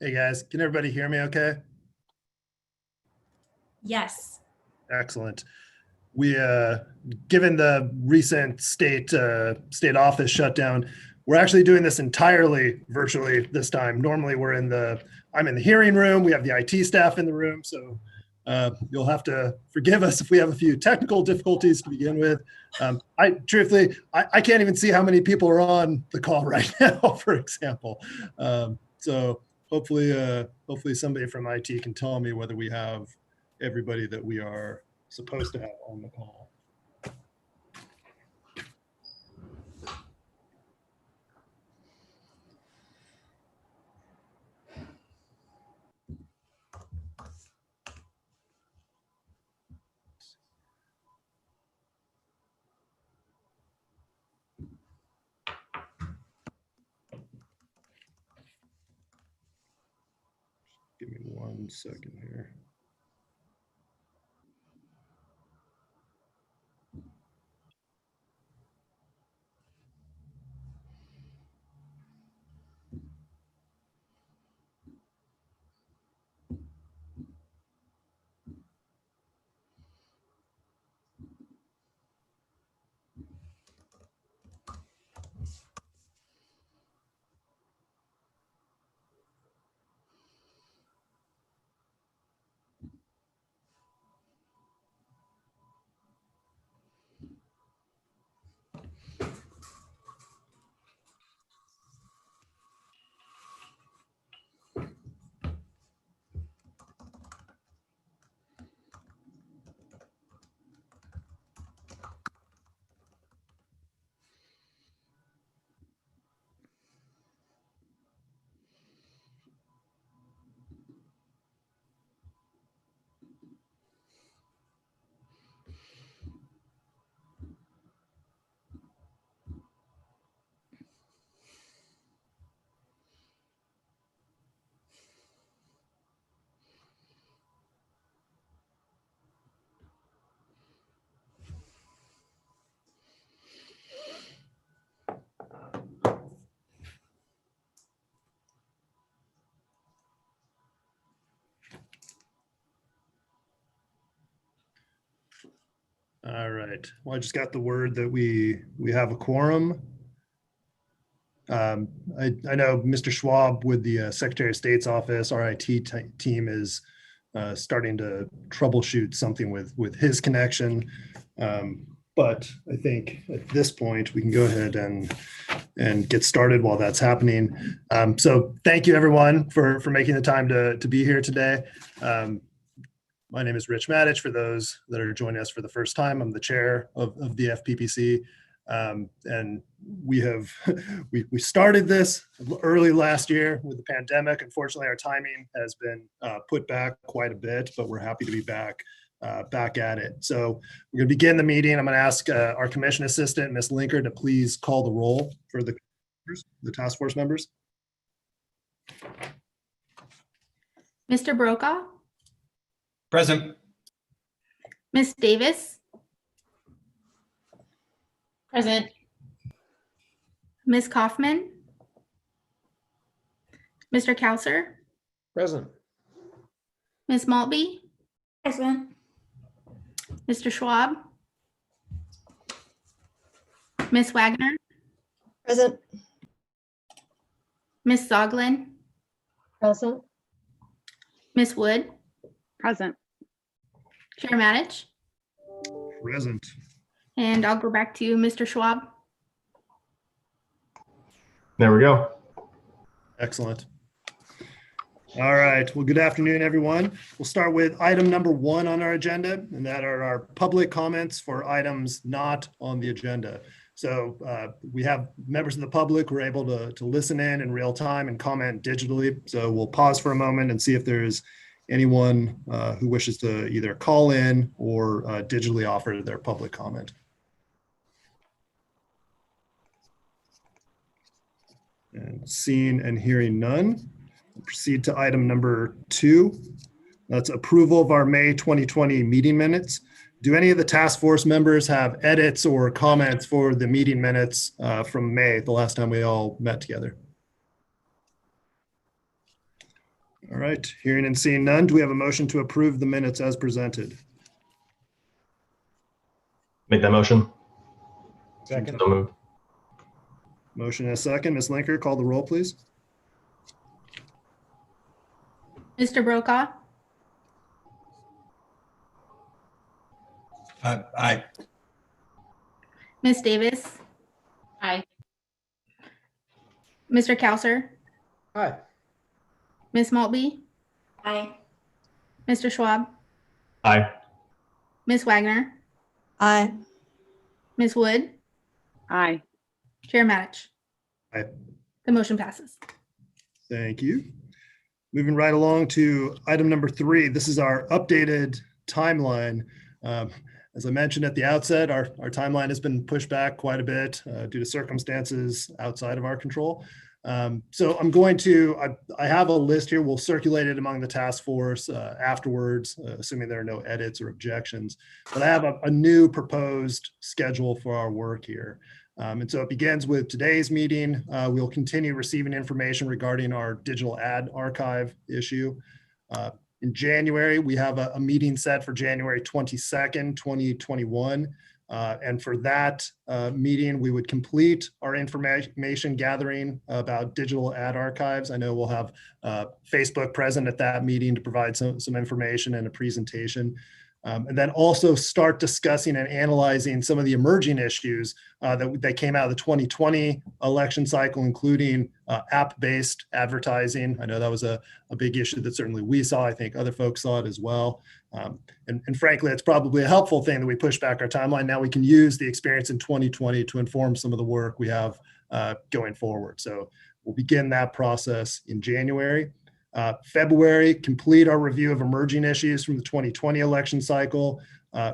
Hey guys, can everybody hear me okay? Yes. Excellent. We, given the recent state office shutdown, we're actually doing this entirely virtually this time. Normally I'm in the hearing room. We have the IT staff in the room. So you'll have to forgive us if we have a few technical difficulties to begin with. Truthfully, I can't even see how many people are on the call right now, for example. So hopefully somebody from IT can tell me whether we have everybody that we are supposed to have on the call. Give me 1 second here. All right. Well, I just got the word that we have a quorum. I know Mr. Schwab with the Secretary of State's office, our IT team is starting to troubleshoot something with his connection. But I think at this point we can go ahead and get started while that's happening. So thank you everyone for making the time to be here today. My name is Rich Matich. For those that are joining us for the first time, I'm the chair of the FPPC. And we started this early last year with the pandemic. Unfortunately, our timing has been put back quite a bit, but we're happy to be back at it. So we're going to begin the meeting. I'm going to ask our commission assistant, Ms. Linker, to please call the roll for the task force members. Mr. Brokaw? Present. Ms. Davis? Present. Ms. Kaufman? Mr. Kauser? Present. Ms. Maltby? Present. Mr. Schwab? Ms. Wagner? Present. Ms. Zoglin? Present. Ms. Wood? Present. Chair Matich? Present. And I'll go back to you, Mr. Schwab. There we go. Excellent. All right. Well, good afternoon, everyone. We'll start with item number 1 on our agenda, and that are our public comments for items not on the agenda. So we have members of the public who are able to listen in real time and comment digitally. So we'll pause for a moment and see if there's anyone who wishes to either call in or digitally offer their public comment. And seeing and hearing none, we'll proceed to item number 2. That's approval of our May 2020 meeting minutes. Do any of the task force members have edits or comments for the meeting minutes from May, the last time we all met together? All right, hearing and seeing none, do we have a motion to approve the minutes as presented? Make that motion. Second. So moved. Motion and a second. Ms. Linker, call the roll, please. Mr. Brokaw, Aye. Ms. Davis, Aye. Mr. Cowser, Aye. Ms. Maltby, Aye. Mr. Schwab, Aye. Ms. Wagner, Aye. Ms. Wood, Aye. Chair Matich. Aye. The motion passes. Thank you. Moving right along to item number 3. This is our updated timeline. As I mentioned at the outset, our timeline has been pushed back quite a bit due to circumstances outside of our control. So I'm going to, I have a list here. We'll circulate it among the task force afterwards, assuming there are no edits or objections. But I have a new proposed schedule for our work here. And so it begins with today's meeting. We'll continue receiving information regarding our digital ad archive issue. In January, we have a meeting set for January 22nd, 2021. And for that meeting, we would complete our information gathering about digital ad archives. I know we'll have Facebook present at that meeting to provide some information and a presentation. And then also start discussing and analyzing some of the emerging issues that came out of the 2020 election cycle, including app-based advertising. I know that was a big issue that certainly we saw. I think other folks saw it as well. And frankly, it's probably a helpful thing that we push back our timeline. Now we can use the experience in 2020 to inform some of the work we have going forward. So we'll begin that process in January. February, complete our review of emerging issues from the 2020 election cycle,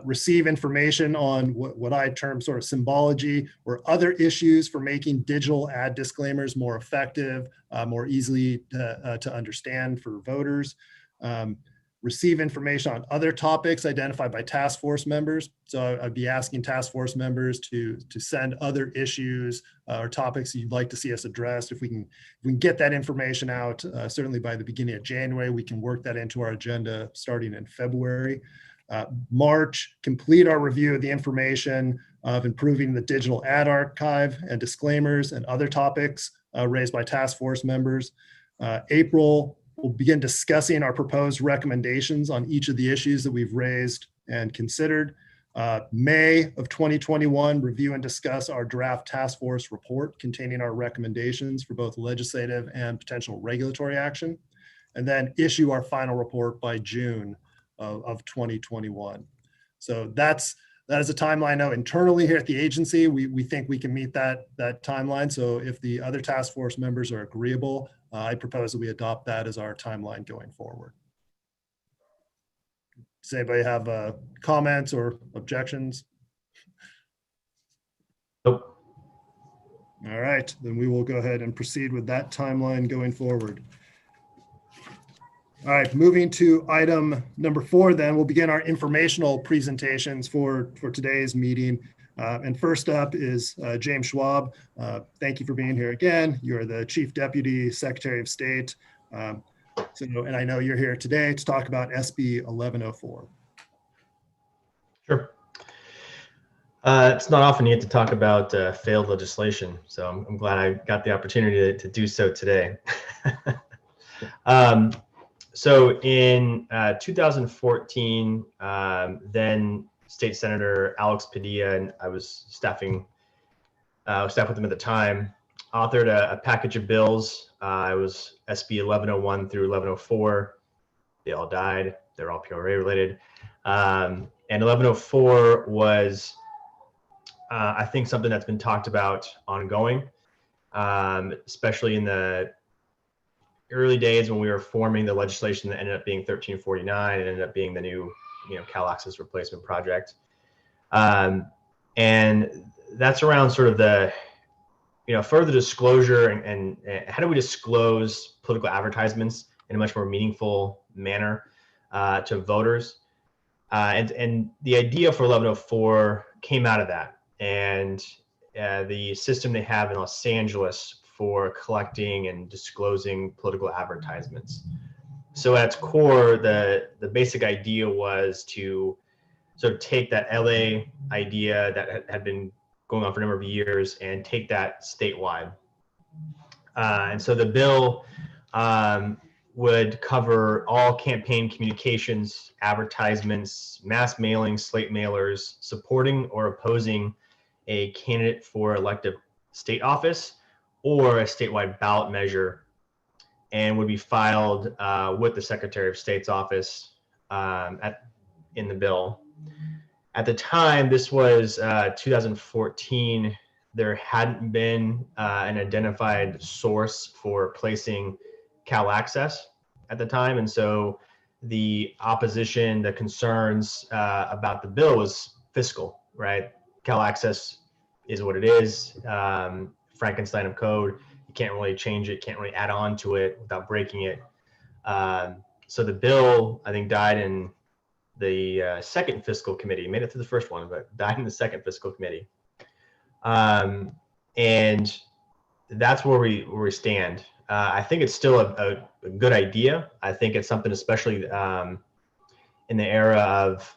receive information on what I term sort of symbology or other issues for making digital ad disclaimers more effective, more easily to understand for voters. Receive information on other topics identified by task force members. So I'd be asking task force members to send other issues or topics you'd like to see us address. If we can get that information out, certainly by the beginning of January, we can work that into our agenda starting in February. March, complete our review of the information of improving the digital ad archive and disclaimers and other topics raised by task force members. April, we'll begin discussing our proposed recommendations on each of the issues that we've raised and considered. May of 2021, review and discuss our draft task force report containing our recommendations for both legislative and potential regulatory action, and then issue our final report by June of 2021. So that is a timeline now internally here at the agency. We think we can meet that timeline. So if the other task force members are agreeable, I propose that we adopt that as our timeline going forward. Does anybody have comments or objections? Nope. All right, then we will go ahead and proceed with that timeline going forward. All right, moving to item number 4, then we'll begin our informational presentations for today's meeting. And first up is James Schwab. Thank you for being here again. You're the Chief Deputy Secretary of State. And I know you're here today to talk about SB 1104. Sure. It's not often you get to talk about failed legislation, so I'm glad I got the opportunity to do so today. So in 2014, then State Senator Alex Padilla, and I was staffing with him at the time, authored a package of bills. It was SB 1101 through 1104. They all died. They're all PRA related. And 1104 was, I think, something that's been talked about ongoing, especially in the early days when we were forming the legislation that ended up being 1349 and ended up being the new Cal Access Replacement Project. And that's around sort of the, further disclosure and how do we disclose political advertisements in a much more meaningful manner to voters. And the idea for 1104 came out of that. And the system they have in Los Angeles for collecting and disclosing political advertisements. So at its core, the basic idea was to sort of take that LA idea that had been going on for a number of years and take that statewide. And so the bill would cover all campaign communications, advertisements, mass mailings, slate mailers, supporting or opposing a candidate for elective state office or a statewide ballot measure, and would be filed with the Secretary of State's office in the bill. At the time, this was 2014, there hadn't been an identified source for placing Cal Access at the time. And so the opposition, the concerns about the bill was fiscal, right? Cal Access is what it is, Frankenstein of code. You can't really change it, can't really add on to it without breaking it. So the bill, I think, died in the second fiscal committee. Made it through the first one, but died in the second fiscal committee. And that's where we stand. I think it's still a good idea. I think it's something, especially in the era of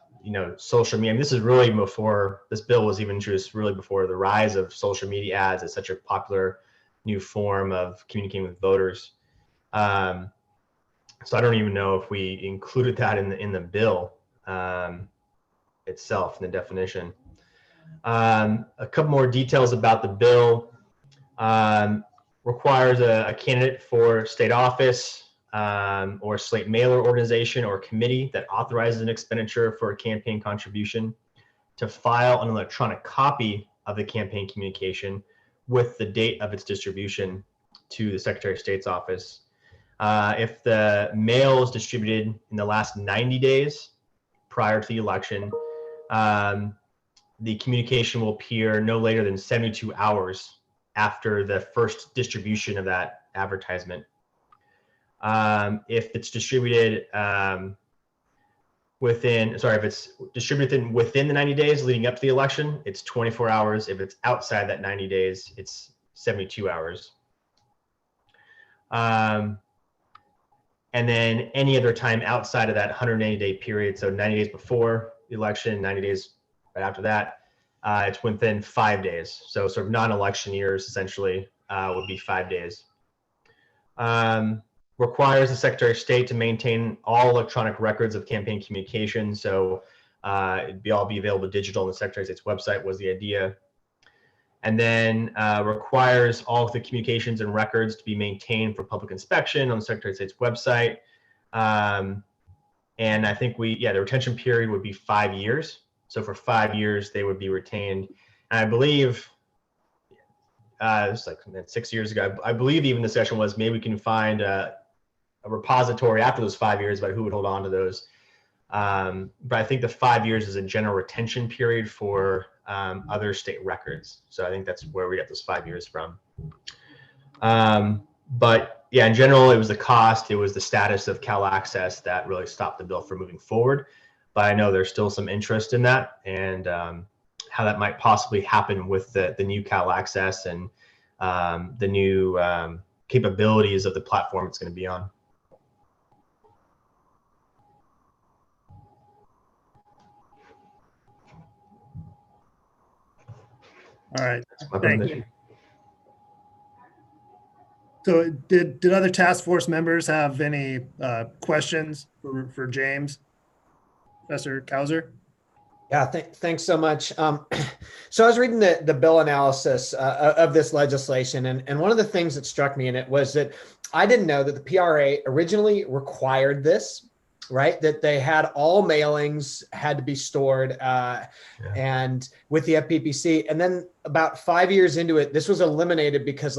social media. I mean, this is really before this bill was even introduced. Really before the rise of social media ads as such a popular new form of communicating with voters. So I don't even know if we included that in the bill itself, in the definition. A couple more details about the bill. Requires a candidate for state office or slate mailer organization or committee that authorizes an expenditure for a campaign contribution to file an electronic copy of the campaign communication with the date of its distribution to the Secretary of State's office. If the mail is distributed in the last 90 days prior to the election, the communication will appear no later than 72 hours after the first distribution of that advertisement. If it's distributed within the 90 days leading up to the election, it's 24 hours. If it's outside that 90 days, it's 72 hours. And then any other time outside of that 180-day period, so 90 days before the election, 90 days right after that, it's within 5 days. So sort of non-election years, essentially, would be 5 days. Requires the Secretary of State to maintain all electronic records of campaign communication. So it'd all be available digital on the Secretary of State's website was the idea. And then requires all of the communications and records to be maintained for public inspection on the Secretary of State's website. And I think the retention period would be 5 years. So for 5 years, they would be retained. And I believe, it was like 6 years ago, I believe even the discussion was maybe we can find a repository after those 5 years about who would hold on to those. But I think the 5 years is a general retention period for other state records. So I think that's where we got those 5 years from. But yeah, in general, it was the cost, it was the status of Cal Access that really stopped the bill from moving forward. But I know there's still some interest in that, and how that might possibly happen with the new Cal Access and the new capabilities of the platform it's going to be on. All right. My Thank presentation. you. So did other task force members have any questions for James? Professor Kauser? Yeah, thanks so much. So I was reading the bill analysis of this legislation, and one of the things that struck me in it was that I didn't know that the PRA originally required this, right? That they had all mailings had to be stored and with the FPPC. And then about 5 years into it, this was eliminated because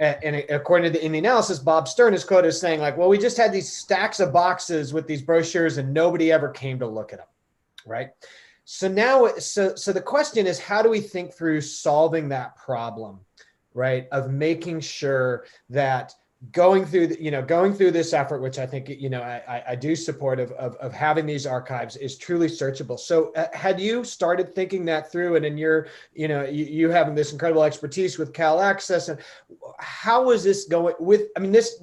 and according to in the analysis, Bob Stern is quoted as saying well, we just had these stacks of boxes with these brochures and nobody ever came to look at them, right? So now, so the question is, how do we think through solving that problem, right? Of making sure that going through going through this effort, which I think I do support of having these archives, is truly searchable. So had you started thinking that through, and in your you having this incredible expertise with Cal Access, and how was this going with, I mean, this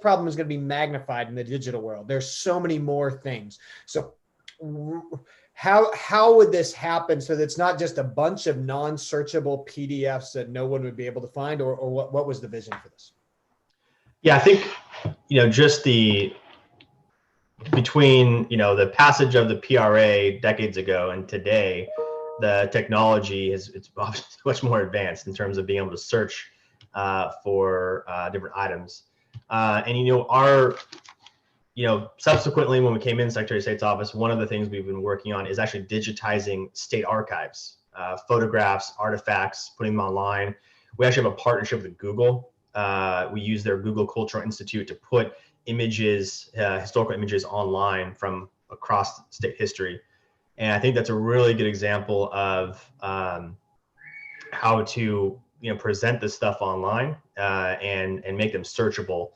problem is going to be magnified in the digital world. There's so many more things. So how would this happen so that it's not just a bunch of non-searchable PDFs that no one would be able to find, or what was the vision for this? Yeah, I think, just between, the passage of the PRA decades ago and today, the technology it's much more advanced in terms of being able to search for different items. And, subsequently when we came in Secretary of State's office, one of the things we've been working on is actually digitizing state archives, photographs, artifacts, putting them online. We actually have a partnership with Google. We use their Google Cultural Institute to put images, historical images online from across state history. And I think that's a really good example of how to present this stuff online and make them searchable.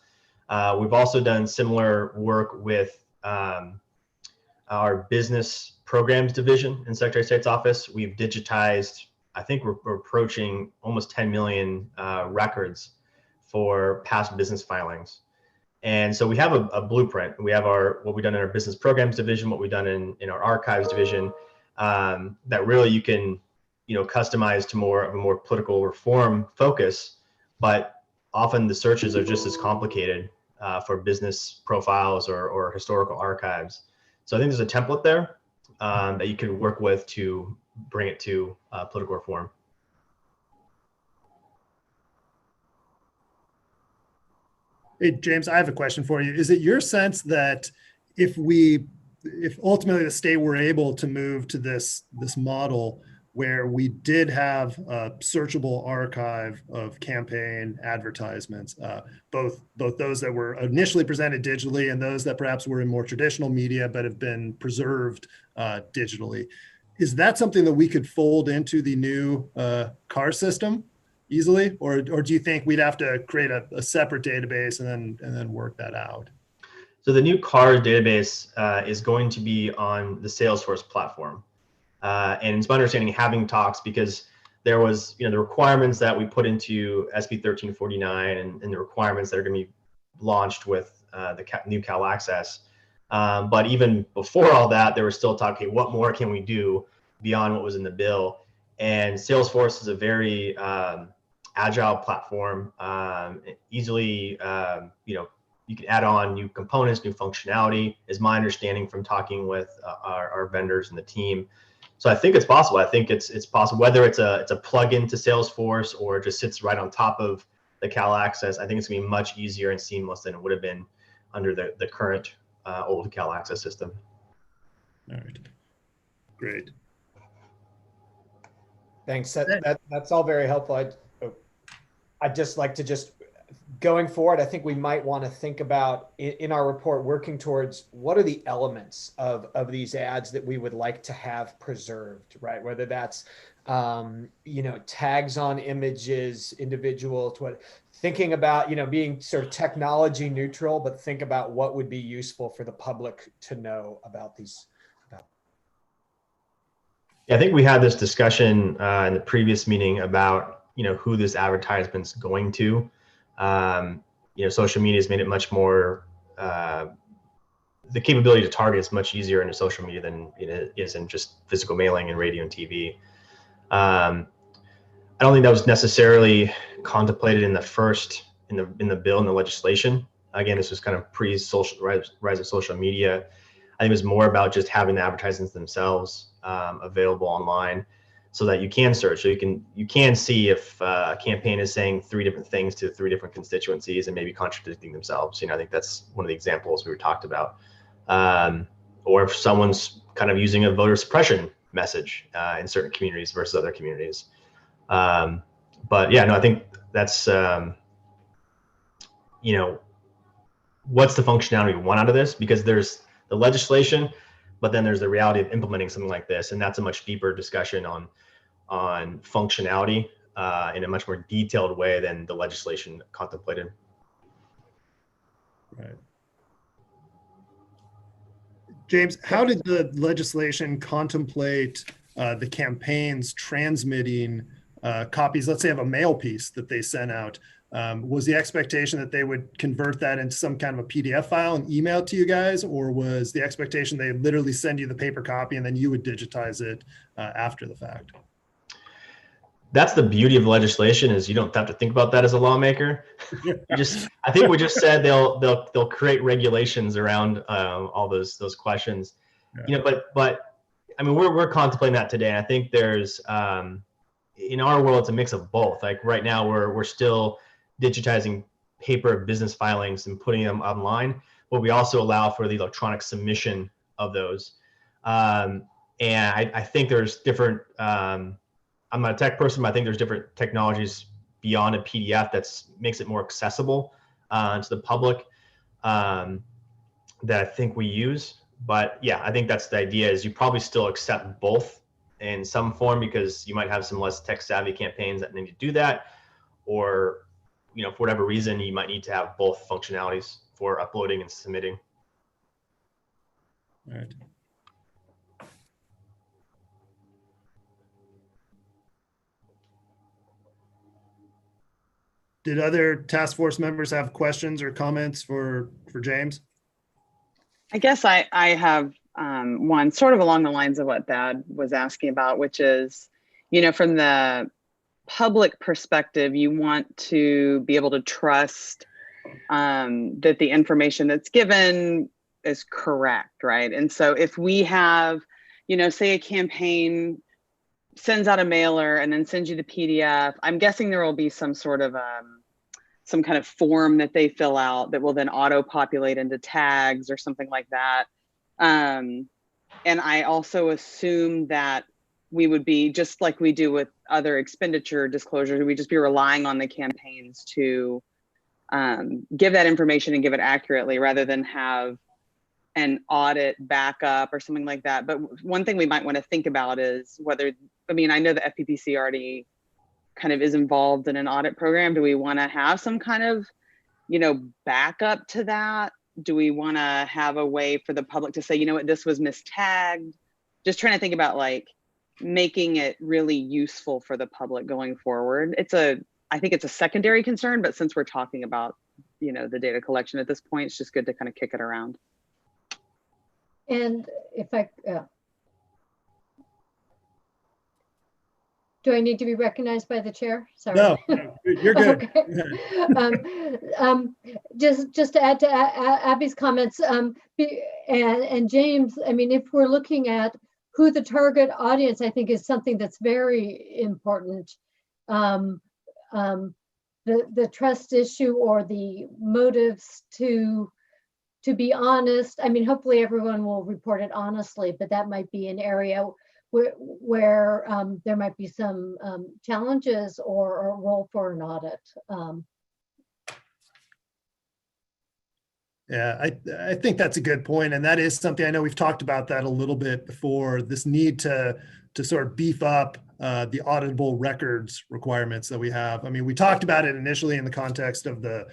We've also done similar work with our business programs division in Secretary of State's office. We've digitized, I think we're approaching almost 10 million records for past business filings. And so we have a blueprint. We have what we've done in our business programs division, what we've done in our archives division, that really you can, customize to more of a more political reform focus, but often the searches are just as complicated for business profiles or historical archives. So I think there's a template there that you can work with to bring it to political reform. Hey, James, I have a question for you. Is it your sense that if ultimately the state were able to move to this model where we did have a searchable archive of campaign advertisements, both those that were initially presented digitally and those that perhaps were in more traditional media but have been preserved digitally, is that something that we could fold into the new CAR system easily, or do you think we'd have to create a separate database and then work that out? So the new CAR database is going to be on the Salesforce platform, and it's my understanding, having talks, because there was the requirements that we put into SB 1349 and the requirements that are going to be launched with the new Cal Access. But even before all that, there was still talking, what more can we do beyond what was in the bill? And Salesforce is a very agile platform, easily, you can add on new components, new functionality, is my understanding from talking with our vendors and the team. So I think it's possible. I think it's possible, whether it's a plug-in to Salesforce or it just sits right on top of the Cal Access. I think it's gonna be much easier and seamless than it would have been under the current old Cal Access system. All right, great. Thanks. That's all very helpful. I'd just like to going forward, I think we might want to think about in our report, working towards what are the elements of these ads that we would like to have preserved, right? Whether that's, tags on images, individual to what, thinking about, being sort of technology neutral, but think about what would be useful for the public to know about these. Yeah, I think we had this discussion in the previous meeting about, who this advertisement's going to. Social media has made it much more, the capability to target is much easier in social media than it is in just physical mailing and radio and TV. I don't think that was necessarily contemplated in the bill, in the legislation. Again, this was kind of pre-social rise of social media. I think it was more about just having the advertisements themselves available online, so that you can search, so you can see if a campaign is saying 3 different things to 3 different constituencies and maybe contradicting themselves. I think that's one of the examples we were talked about. Or if someone's kind of using a voter suppression message in certain communities versus other communities. But yeah, no, I think that's what's the functionality we want out of this, because there's the legislation, but then there's the reality of implementing something like this, and that's a much deeper discussion on functionality in a much more detailed way than the legislation contemplated. Right. James, how did the legislation contemplate the campaigns transmitting copies, let's say, of a mail piece that they sent out? Was the expectation that they would convert that into some kind of a PDF file and email it to you guys, or was the expectation they literally send you the paper copy and then you would digitize it after the fact? That's the beauty of legislation, is you don't have to think about that as a lawmaker. I think we just said they'll create regulations around all those questions. Yeah. But I mean, we're contemplating that today. And I think there's in our world, it's a mix of both. Like right now, we're still digitizing paper business filings and putting them online, but we also allow for the electronic submission of those. And I think there's different. I'm not a tech person, but I think there's different technologies beyond a PDF that makes it more accessible to the public that I think we use. But yeah, I think that's the idea, is you probably still accept both in some form, because you might have some less tech savvy campaigns that need to do that, or for whatever reason, you might need to have both functionalities for uploading and submitting. All right. Did other task force members have questions or comments for James? I guess I have one sort of along the lines of what Thad was asking about, which is, from the public perspective, you want to be able to trust that the information that's given is correct, right? And so if we have, say a campaign sends out a mailer and then sends you the PDF, I'm guessing there will be some sort of some kind of form that they fill out that will then auto-populate into tags or something like that. And I also assume that we would be, just like we do with other expenditure disclosures, we'd just be relying on the campaigns to give that information and give it accurately, rather than have an audit backup or something like that. But one thing we might want to think about is whether, I know the FPPC already kind of is involved in an audit program. Do we want to have some kind of, backup to that? Do we want to have a way for the public to say, you know what, this was mistagged? Just trying to think about like making it really useful for the public going forward. I think it's a secondary concern, but since we're talking about, the data collection at this point, it's just good to kind of kick it around. And if do I need to be recognized by the chair? Sorry. No, you're good. Okay. Just to add to Abby's comments, and James, if we're looking at who the target audience, I think is something that's very important. The trust issue, or the motives to be honest. Hopefully everyone will report it honestly, but that might be an area where there might be some challenges or a role for an audit. Yeah, I think that's a good point. And that is something, I know we've talked about that a little bit before, this need to sort of beef up the auditable records requirements that we have. We talked about it initially in the context of the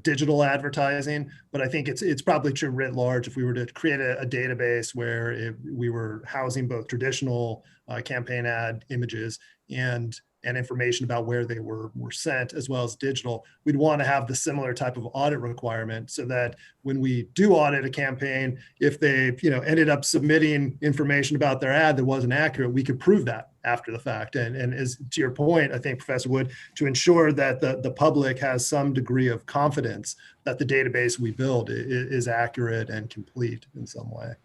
digital advertising, but I think it's probably true writ large. If we were to create a database where we were housing both traditional campaign ad images and information about where they were sent, as well as digital, we'd want to have the similar type of audit requirement, so that when we do audit a campaign, if they ended up submitting information about their ad that wasn't accurate, we could prove that after the fact. And as to your point, I think, Professor Wood, to ensure that the public has some degree of confidence that the database we build is accurate and complete in some way.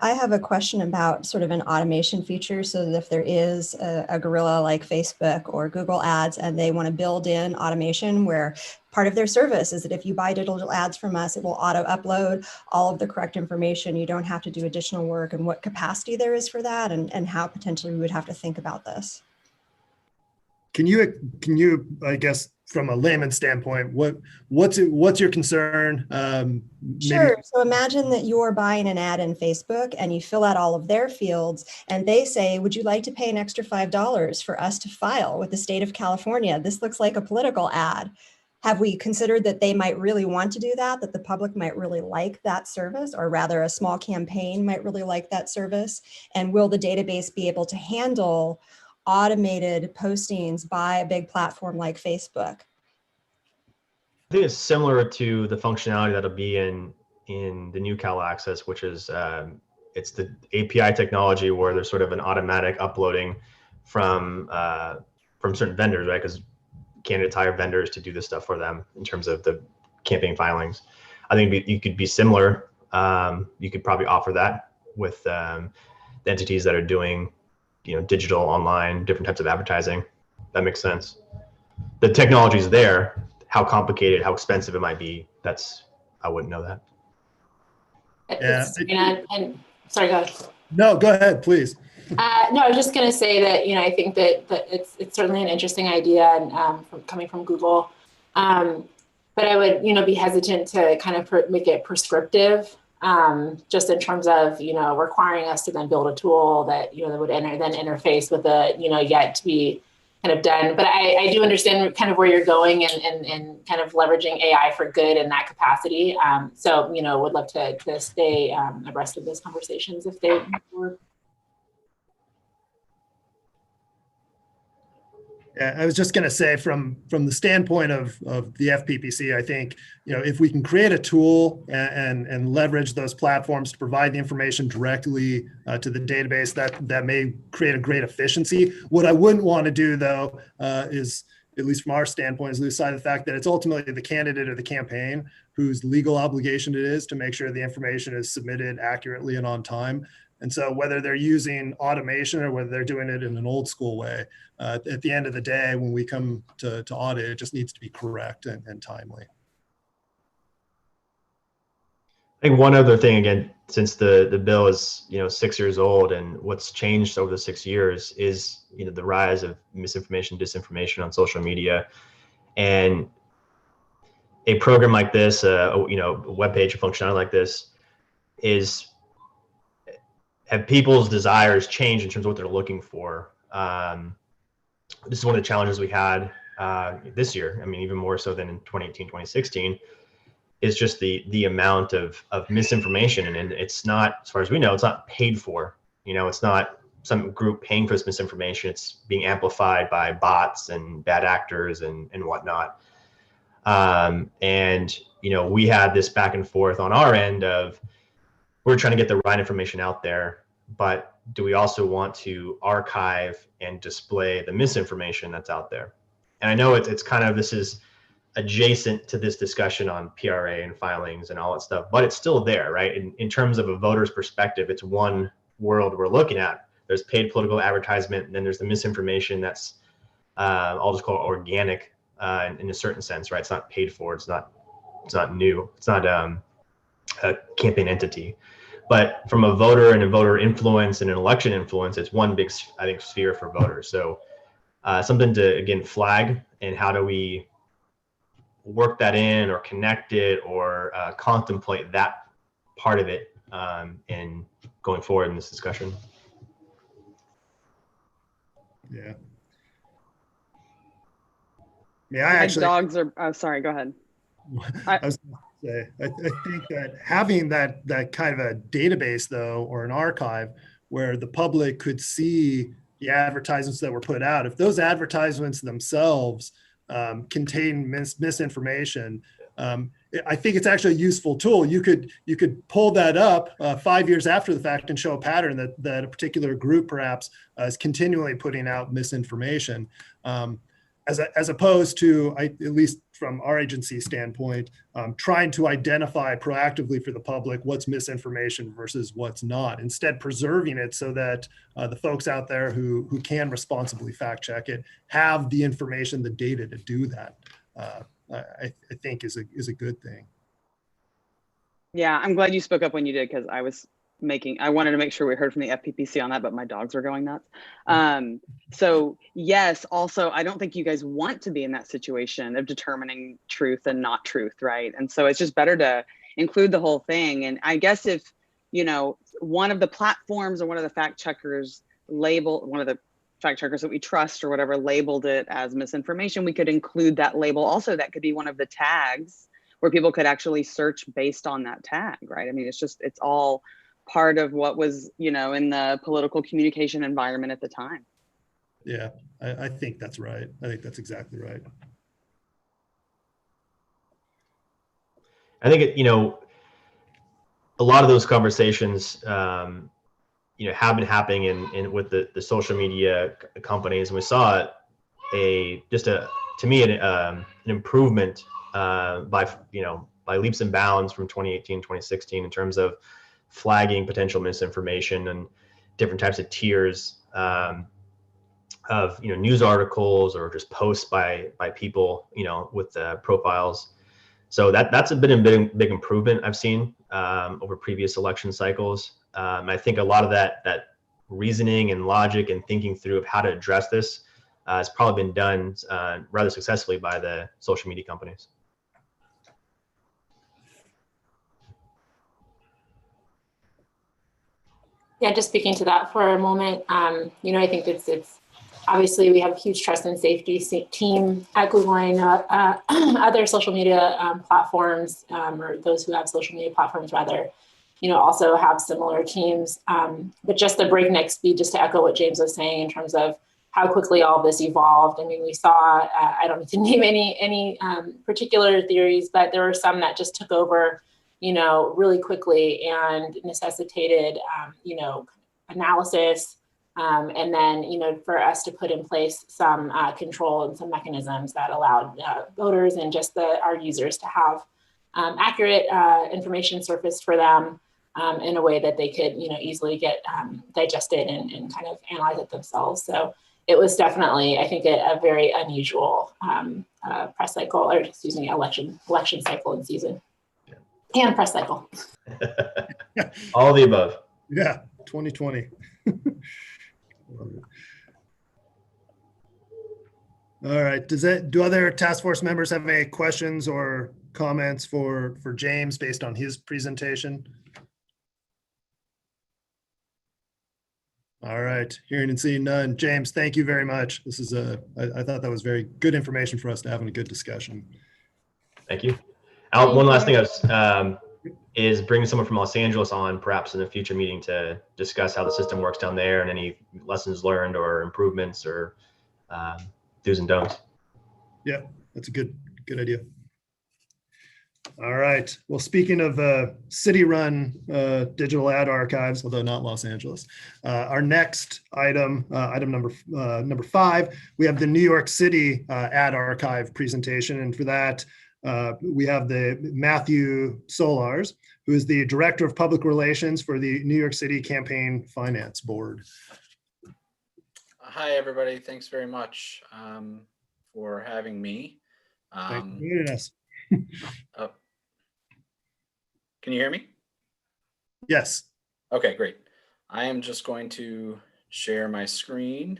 I have a question about sort of an automation feature, so that if there is a gorilla like Facebook or Google Ads, and they want to build in automation where part of their service is that if you buy digital ads from us, it will auto upload all of the correct information. You don't have to do additional work, and what capacity there is for that, and how potentially we would have to think about this. Can you, I guess, from a layman's standpoint, what's your concern? Sure. So imagine that you're buying an ad in Facebook and you fill out all of their fields, and they say, would you like to pay an extra $5 for us to file with the state of California? This looks like a political ad. have we considered that they might really want to do that, that the public might really like that service, or rather a small campaign might really like that service? And will the database be able to handle automated postings by a big platform like Facebook? I think it's similar to the functionality that'll be in the new Cal Access, which is it's the API technology where there's sort of an automatic uploading from certain vendors, right? Because candidates hire vendors to do this stuff for them in terms of the campaign filings. I think you could be similar. You could probably offer that with the entities that are doing, digital, online, different types of advertising. That makes sense. The technology is there. How complicated, how expensive it might be, I wouldn't know that. Yeah. And sorry, go ahead. No, go ahead, please. No, I was just going to say that, I think that it's certainly an interesting idea, and coming from Google. But I would, be hesitant to kind of make it prescriptive, just in terms of, requiring us to then build a tool that, that would then interface with the, yet to be kind of done. But I do understand kind of where you're going and kind of leveraging AI for good in that capacity. So, would love to stay abreast of those conversations if they were. Yeah, I was just going to say from the standpoint of the FPPC, I think, if we can create a tool and leverage those platforms to provide the information directly to the database, that may create a great efficiency. What I wouldn't want to do, though, is, at least from our standpoint, is lose sight of the fact that it's ultimately the candidate or the campaign whose legal obligation it is to make sure the information is submitted accurately and on time. And so whether they're using automation or whether they're doing it in an old school way, at the end of the day, when we come to audit, it just needs to be correct and timely. I think one other thing, again, since the bill is 6 years old, and what's changed over the 6 years is the rise of misinformation, disinformation on social media, and a program like this, a web page, a functionality like this, have people's desires changed in terms of what they're looking for. This is one of the challenges we had this year. I mean, even more so than in 2018, 2016, is just the amount of misinformation. And it's not, as far as we know, it's not paid for. It's not some group paying for this misinformation. It's being amplified by bots and bad actors and whatnot. And, we had this back and forth on our end of, we're trying to get the right information out there, but do we also want to archive and display the misinformation that's out there? And I know it's kind of, this is adjacent to this discussion on PRA and filings and all that stuff, but it's still there, right? In terms of a voter's perspective, it's one world we're looking at. There's paid political advertisement, and then there's the misinformation that's, I'll just call it organic in a certain sense, right? It's not paid for, it's not new, it's not a campaign entity. But from a voter and a voter influence and an election influence, it's one big, I think, sphere for voters. So something to, again, flag, and how do we work that in or connect it or contemplate that part of it in going forward in this discussion. Yeah. Yeah, I actually, dogs are, oh, sorry, go ahead. I was going to say, I think that having that kind of a database, though, or an archive where the public could see the advertisements that were put out, if those advertisements themselves contain misinformation, I think it's actually a useful tool. You could pull that up 5 years after the fact and show a pattern that a particular group perhaps is continually putting out misinformation. As opposed to, at least from our agency standpoint, trying to identify proactively for the public what's misinformation versus what's not. Instead, preserving it so that the folks out there who can responsibly fact check it have the information, the data to do that. I think is a good thing. Yeah, I'm glad you spoke up when you did, because I wanted to make sure we heard from the FPPC on that, but my dogs were going nuts. So yes, also, I don't think you guys want to be in that situation of determining truth and not truth, right? And so it's just better to include the whole thing. And I guess if, one of the platforms or one of the fact checkers one of the fact checkers that we trust or whatever labeled it as misinformation, we could include that label. Also, that could be one of the tags where people could actually search based on that tag, right? I mean, it's all part of what was, in the political communication environment at the time. Yeah, I think that's right. I think that's exactly right. I think a lot of those conversations, have been happening in with the social media companies, and we saw to me an improvement by leaps and bounds from 2018, 2016 in terms of flagging potential misinformation and different types of tiers of news articles or just posts by people with profiles. So that's been a big improvement I've seen over previous election cycles. I think a lot of that reasoning and logic and thinking through of how to address this has probably been done rather successfully by the social media companies. Yeah, just speaking to that for a moment, I think it's obviously we have a huge trust and safety team at Google and other social media platforms, or those who have social media platforms rather, also have similar teams. But just the breakneck speed, just to echo what James was saying in terms of how quickly all this evolved. I mean, we saw, I don't need to name any particular theories, but there were some that just took over really quickly and necessitated, analysis. And then, for us to put in place some control and some mechanisms that allowed voters and just our users to have accurate information surfaced for them in a way that they could, easily get digested and kind of analyze it themselves. So it was definitely, I think, a very unusual press cycle, or excuse me, election cycle and season. And press cycle. All of the above. Yeah, 2020. All right. Do other task force members have any questions or comments for James based on his presentation? All right. Hearing and seeing none. James, thank you very much. This is I thought that was very good information for us to have in a good discussion. Thank you. One last thing is bringing someone from Los Angeles on perhaps in a future meeting to discuss how the system works down there and any lessons learned or improvements or do's and don'ts. Yeah, that's a good idea. All right. Well, speaking of city-run digital ad archives, although not Los Angeles, our next item number 5, we have the New York City ad archive presentation, and for that we have the Matthew Solars, who is the Director of Public Relations for the New York City Campaign Finance Board. Hi, everybody. Thanks very much for having me. Thanks for joining us. Can you hear me? Yes. Okay, great. I am just going to share my screen.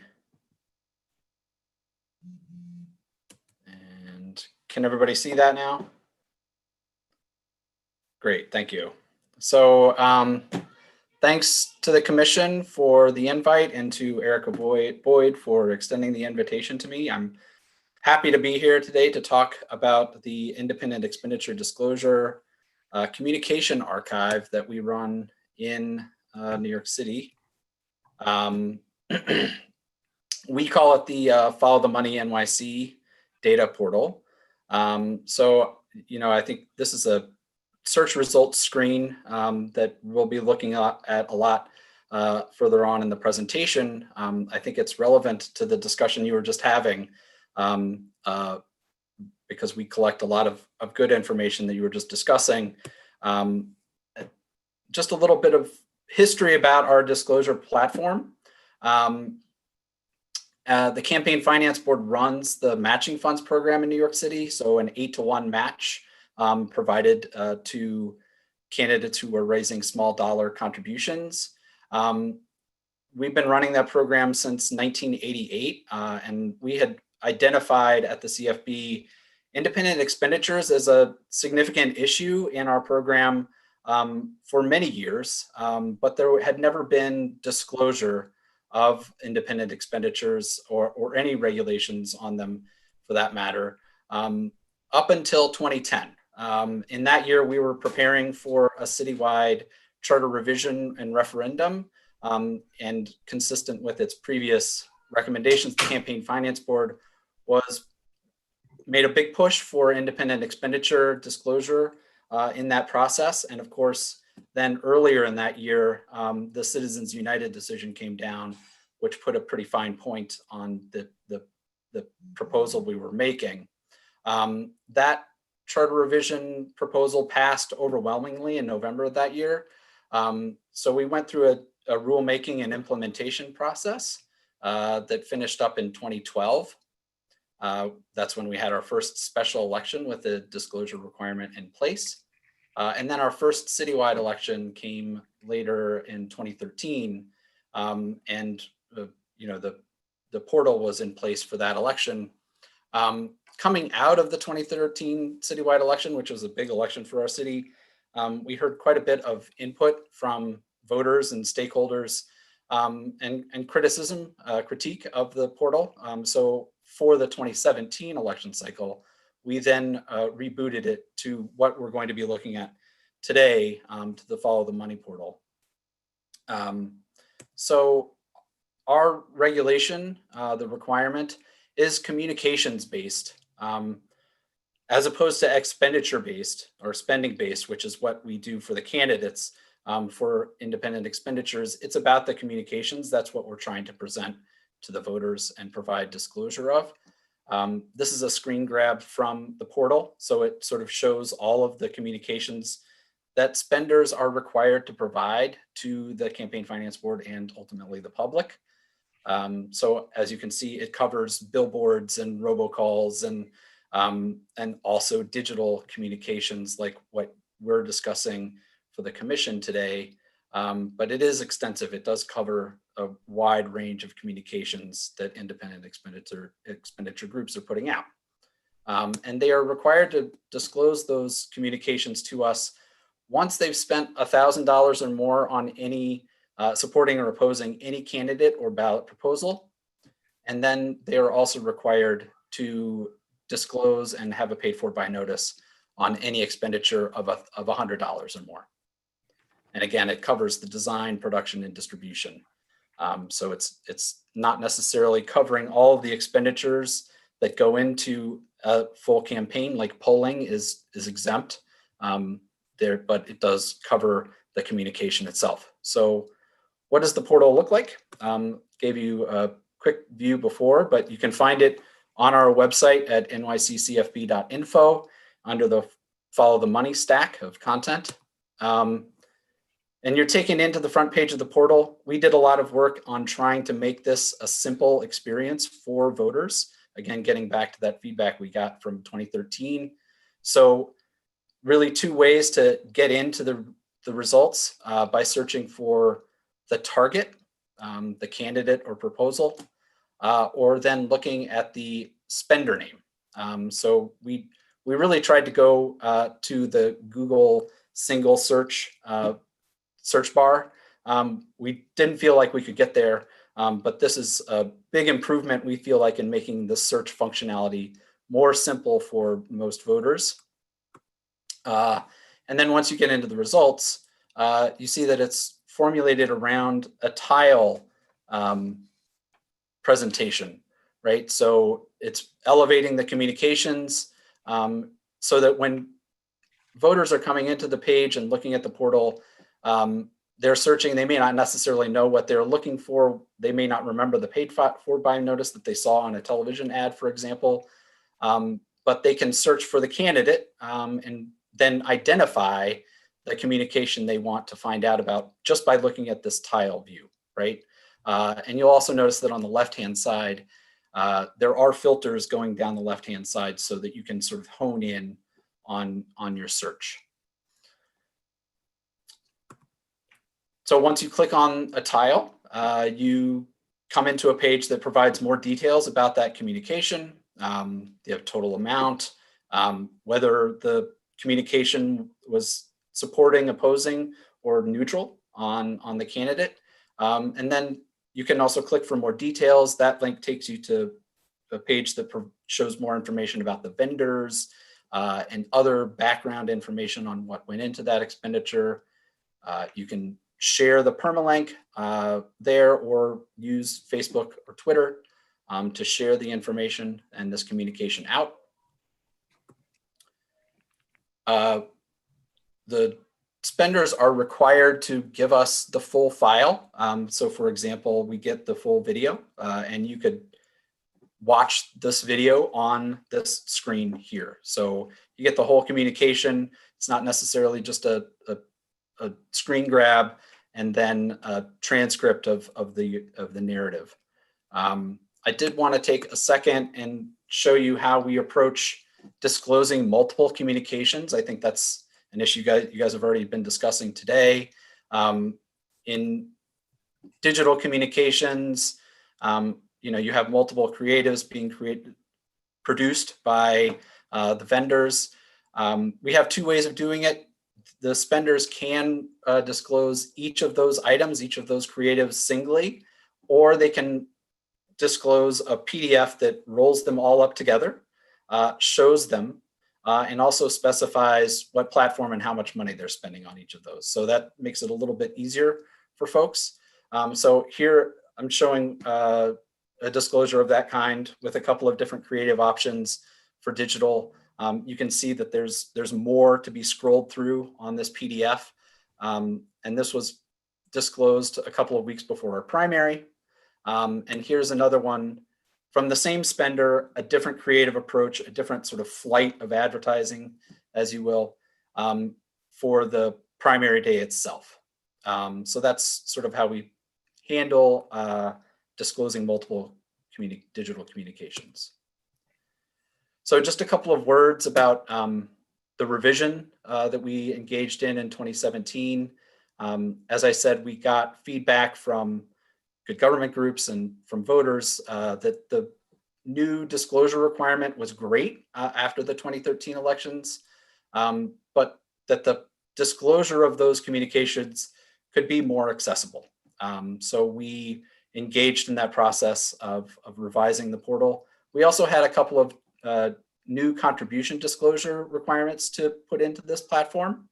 And can everybody see that now? Great, thank you. So thanks to the commission for the invite and to Erica Boyd for extending the invitation to me. I'm happy to be here today to talk about the independent expenditure disclosure communication archive that we run in New York City. We call it the Follow the Money NYC data portal. So, I think this is a search results screen that we'll be looking at a lot further on in the presentation. I think it's relevant to the discussion you were just having because we collect a lot of good information that you were just discussing. Just a little bit of history about our disclosure platform. The Campaign Finance Board runs the matching funds program in New York City. So an 8-to-1 match provided to candidates who were raising small dollar contributions. We've been running that program since 1988, and we had identified at the CFB independent expenditures as a significant issue in our program for many years, but there had never been disclosure of independent expenditures or any regulations on them for that matter, up until 2010. In that year, we were preparing for a citywide charter revision and referendum, and consistent with its previous recommendations, the Campaign Finance Board made a big push for independent expenditure disclosure in that process. And of course, then earlier in that year, the Citizens United decision came down, which put a pretty fine point on the proposal we were making. That charter revision proposal passed overwhelmingly in November of that year. So we went through a rulemaking and implementation process that finished up in 2012. That's when we had our first special election with the disclosure requirement in place. And then our first citywide election came later in 2013. And the portal was in place for that election. Coming out of the 2013 citywide election, which was a big election for our city, we heard quite a bit of input from voters and stakeholders, and criticism, critique of the portal. So for the 2017 election cycle, we then rebooted it to what we're going to be looking at today, to the Follow the Money portal. So our regulation, the requirement, is communications based, as opposed to expenditure based or spending based, which is what we do for the candidates. For independent expenditures, it's about the communications. That's what we're trying to present to the voters and provide disclosure of. This is a screen grab from the portal. So it sort of shows all of the communications that spenders are required to provide to the Campaign Finance Board and ultimately the public. So as you can see, it covers billboards and robocalls and also digital communications like what we're discussing for the commission today. But it is extensive. It does cover a wide range of communications that independent expenditure groups are putting out. And they are required to disclose those communications to us once they've spent $1,000 or more on any supporting or opposing any candidate or ballot proposal. And then they are also required to disclose and have a paid for by notice on any expenditure of $100 or more. And again, it covers the design, production, and distribution. So it's not necessarily covering all of the expenditures that go into a full campaign, like polling is exempt there, but it does cover the communication itself. So what does the portal look like? Gave you a quick view before, but you can find it on our website at nyccfb.info under the Follow the Money stack of content. And you're taken into the front page of the portal. We did a lot of work on trying to make this a simple experience for voters. Again, getting back to that feedback we got from 2013. So really two ways to get into the results, by searching for the target, the candidate or proposal, or then looking at the spender name. So we really tried to go to the Google single search bar. We didn't feel like we could get there, but this is a big improvement, we feel like, in making the search functionality more simple for most voters. And then once you get into the results, you see that it's formulated around a tile presentation, right? So it's elevating the communications so that when voters are coming into the page and looking at the portal, they're searching, they may not necessarily know what they're looking for. They may not remember the paid for by notice that they saw on a television ad, for example, but they can search for the candidate and then identify the communication they want to find out about just by looking at this tile view, right? And you'll also notice that on the left-hand side, there are filters going down the left-hand side so that you can sort of hone in on your search. So once you click on a tile, you come into a page that provides more details about that communication, the total amount, whether the communication was supporting, opposing, or neutral on the candidate. And then You can also click for more details. That link takes you to a page that shows more information about the vendors and other background information on what went into that expenditure. You can share the permalink there or use Facebook or Twitter to share the information and this communication out. The spenders are required to give us the full file. So for example, we get the full video and you could watch this video on this screen here. So you get the whole communication. It's not necessarily just a screen grab and then a transcript of the narrative. I did want to take a second and show you how we approach disclosing multiple communications. I think that's an issue you guys have already been discussing today. In digital communications, you have multiple creatives being produced by the vendors. We have two ways of doing it. The spenders can disclose each of those items, each of those creatives singly, or they can disclose a PDF that rolls them all up together, shows them, and also specifies what platform and how much money they're spending on each of those. So that makes it a little bit easier for folks. So here I'm showing a disclosure of that kind with a couple of different creative options for digital. You can see that there's more to be scrolled through on this PDF. And this was disclosed a couple of weeks before our primary. And here's another one from the same spender, a different creative approach, a different sort of flight of advertising, as you will, for the primary day itself. So that's sort of how we handle disclosing multiple digital communications. So just a couple of words about the revision that we engaged in 2017. As I said, we got feedback from good government groups and from voters that the new disclosure requirement was great after the 2013 elections, but that the disclosure of those communications could be more accessible. So we engaged in that process of revising the portal. We also had a couple of new contribution disclosure requirements to put into this platform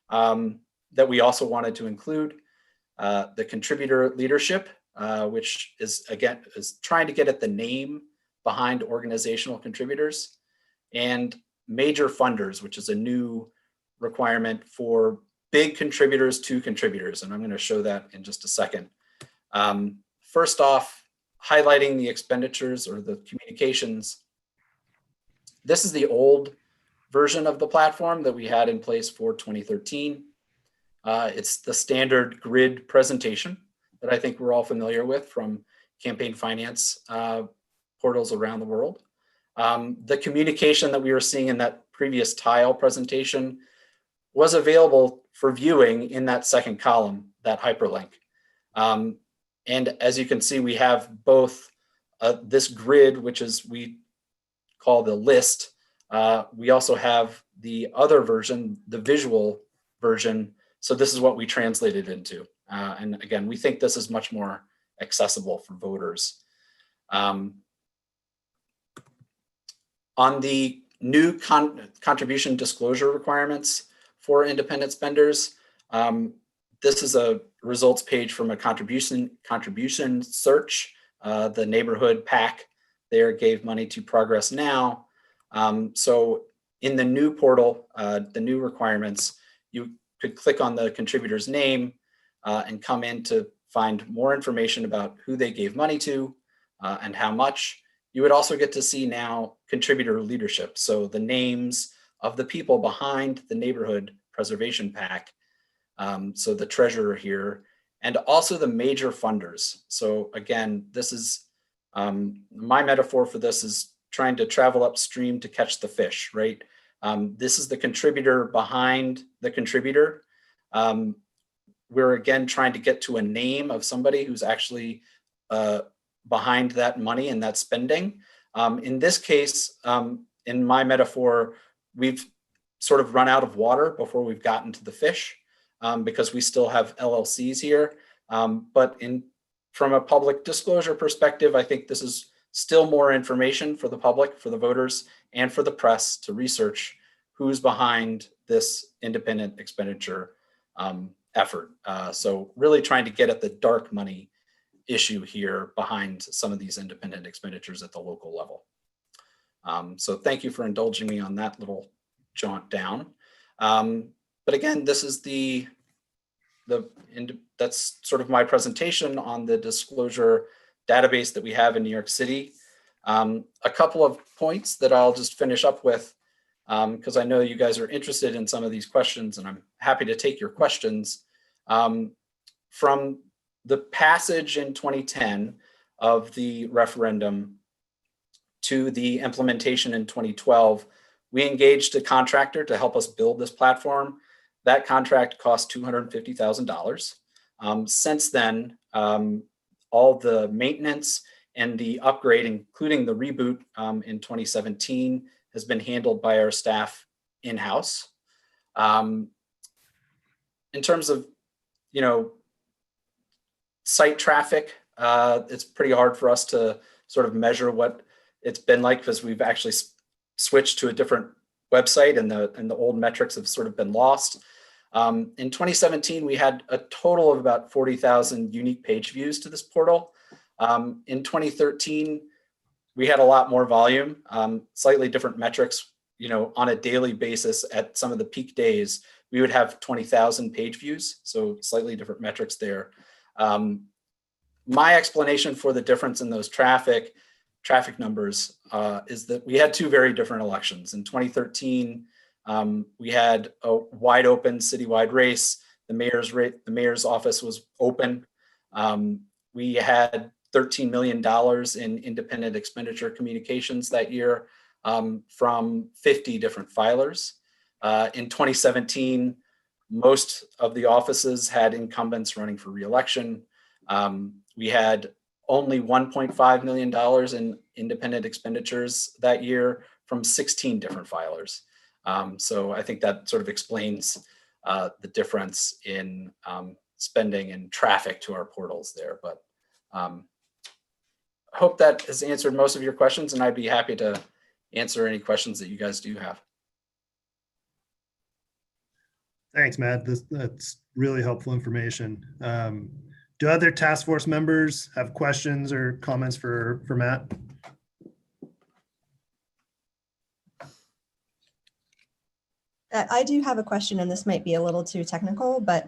that we also wanted to include. The contributor leadership, which is trying to get at the name behind organizational contributors, and major funders, which is a new requirement for big contributors to contributors. And I'm going to show that in just a second. First off, highlighting the expenditures or the communications. This is the old version of the platform that we had in place for 2013. It's the standard grid presentation that I think we're all familiar with from campaign finance portals around the world. The communication that we were seeing in that previous tile presentation was available for viewing in that second column, that hyperlink. And as you can see, we have both this grid, which we call the list. We also have the other version, the visual version. So this is what we translated into. And again, we think this is much more accessible for voters. On the new contribution disclosure requirements for independent spenders, this is a results page from a contribution search. The neighborhood PAC there gave money to Progress Now. So in the new portal, the new requirements, you could click on the contributor's name and come in to find more information about who they gave money to and how much. You would also get to see now contributor leadership. So the names of the people behind the neighborhood preservation PAC. So the treasurer here, and also the major funders. So again, this is my metaphor for this is trying to travel upstream to catch the fish, right? This is the contributor behind the contributor. We're again trying to get to a name of somebody who's actually behind that money and that spending. In this case, in my metaphor, we've sort of run out of water before we've gotten to the fish because we still have LLCs here. But from a public disclosure perspective, I think this is still more information for the public, for the voters, and for the press to research who's behind this independent expenditure effort. So really trying to get at the dark money issue here behind some of these independent expenditures at the local level. So thank you for indulging me on that little jaunt down. But again, this is that's sort of my presentation on the disclosure database that we have in New York City. A couple of points that I'll just finish up with, because I know you guys are interested in some of these questions, and I'm happy to take your questions. From the passage in 2010 of the referendum to the implementation in 2012, we engaged a contractor to help us build this platform. That contract cost $250,000. Since then, all the maintenance and the upgrade, including the reboot in 2017, has been handled by our staff in-house. In terms of, site traffic, it's pretty hard for us to sort of measure what it's been like, because we've actually switched to a different website, and the old metrics have sort of been lost. In 2017, we had a total of about 40,000 unique page views to this portal. In 2013, we had a lot more volume, slightly different metrics. On a daily basis at some of the peak days, we would have 20,000 page views, so slightly different metrics there. My explanation for the difference in those traffic numbers is that we had two very different elections. In 2013, we had a wide open citywide race. The mayor's office was open. We had $13 million in independent expenditure communications that year from 50 different filers. In 2017, most of the offices had incumbents running for re-election. We had only $1.5 million in independent expenditures that year from 16 different filers. So I think that sort of explains the difference in spending and traffic to our portals there. But I hope that has answered most of your questions, and I'd be happy to answer any questions that you guys do have. Thanks, Matt. That's really helpful information. Do other task force members have questions or comments for Matt? I do have a question, and this might be a little too technical, but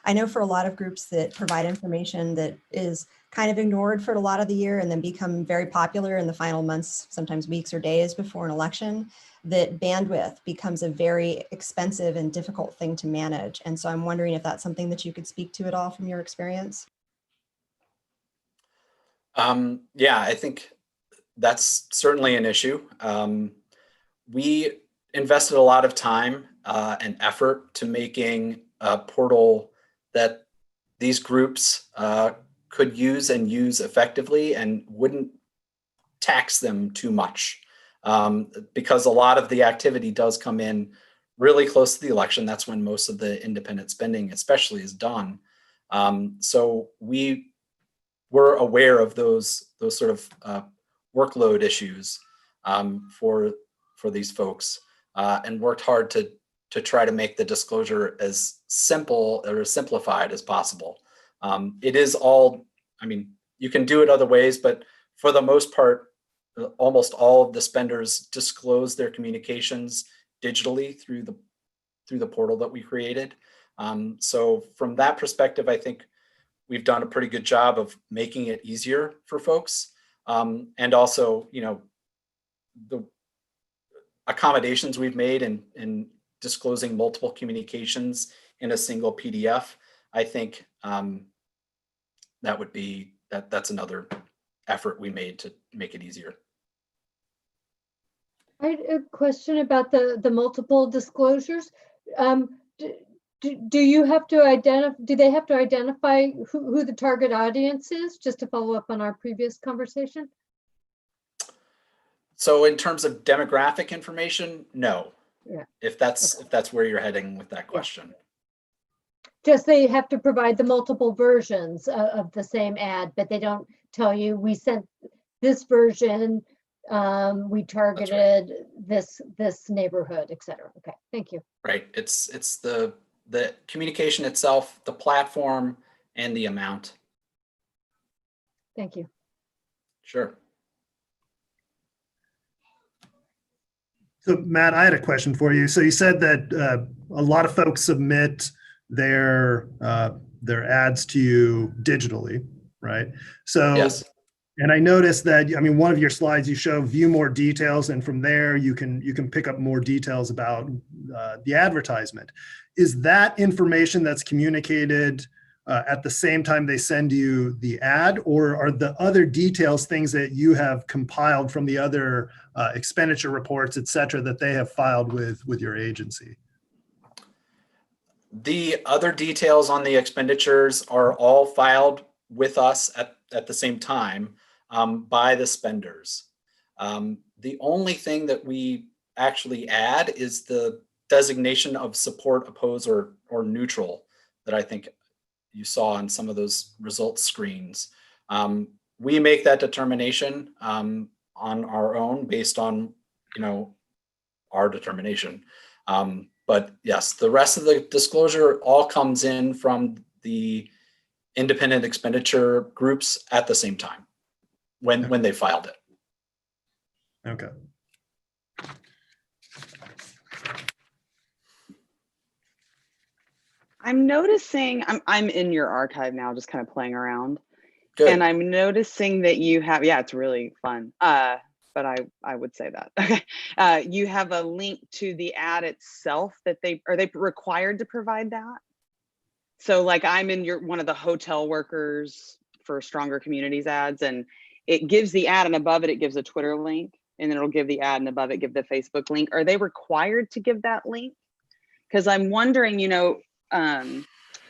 I know for a lot of groups that provide information that is kind of ignored for a lot of the year and then become very popular in the final months, sometimes weeks or days before an election, that bandwidth becomes a very expensive and difficult thing to manage. And so I'm wondering if that's something that you could speak to at all from your experience. Yeah, I think that's certainly an issue. We invested a lot of time and effort to making a portal that these groups could use and use effectively and wouldn't tax them too much, because a lot of the activity does come in really close to the election. That's when most of the independent spending especially is done. So we were aware of those sort of workload issues for these folks, and worked hard to try to make the disclosure as simple or as simplified as possible. It is all, you can do it other ways, but for the most part, almost all of the spenders disclose their communications digitally through the portal that we created. So from that perspective, I think we've done a pretty good job of making it easier for folks. And also, the accommodations we've made in disclosing multiple communications in a single PDF, I think that's another effort we made to make it easier. I had a question about the multiple disclosures. Do you have to identify? Do they have to identify who the target audience is? Just to follow up on our previous conversation. So in terms of demographic information, no. Yeah. If that's where you're heading with that question. just they have to provide the multiple versions of the same ad, but they don't tell you we sent this version, we targeted this neighborhood, et cetera. Okay, thank you. Right. It's the communication itself, the platform, and the amount. Thank you. Sure. So Matt, I had a question for you. So you said that a lot of folks submit their ads to you digitally, right? So Yes. and I noticed that, I mean, one of your slides, you show view more details, and from there you can pick up more details about the advertisement. Is that information that's communicated at the same time they send you the ad, or are the other details things that you have compiled from the other expenditure reports, et cetera, that they have filed with your agency? The other details on the expenditures are all filed with us at the same time by the spenders. The only thing that we actually add is the designation of support, oppose, or neutral that I think you saw on some of those results screens. We make that determination on our own based on, our determination. But yes, the rest of the disclosure all comes in from the independent expenditure groups at the same time when they filed it. Okay. I'm noticing, I'm in your archive now, just kind of playing around. Good. And I'm noticing that you have, yeah, it's really fun. But I would say that. Okay. You have a link to the ad itself are they required to provide that? So like I'm in one of the hotel workers for Stronger Communities ads, and it gives the ad, and above it gives a Twitter link, and then it'll give the ad, and above it give the Facebook link. Are they required to give that link? Because I'm wondering,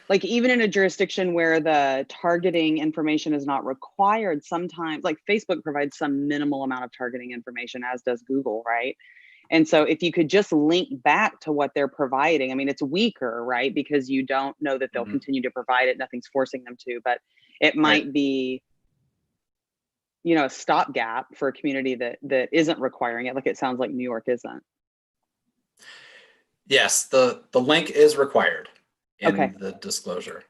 like even in a jurisdiction where the targeting information is not required, sometimes like Facebook provides some minimal amount of targeting information, as does Google, right? And so if you could just link back to what they're providing, I mean, it's weaker, right? Because you don't know that they'll continue to provide it. Nothing's forcing them to, but it might be, a stopgap for a community that isn't requiring it. Like it sounds like New York isn't. Yes, the link is required in Okay. the disclosure.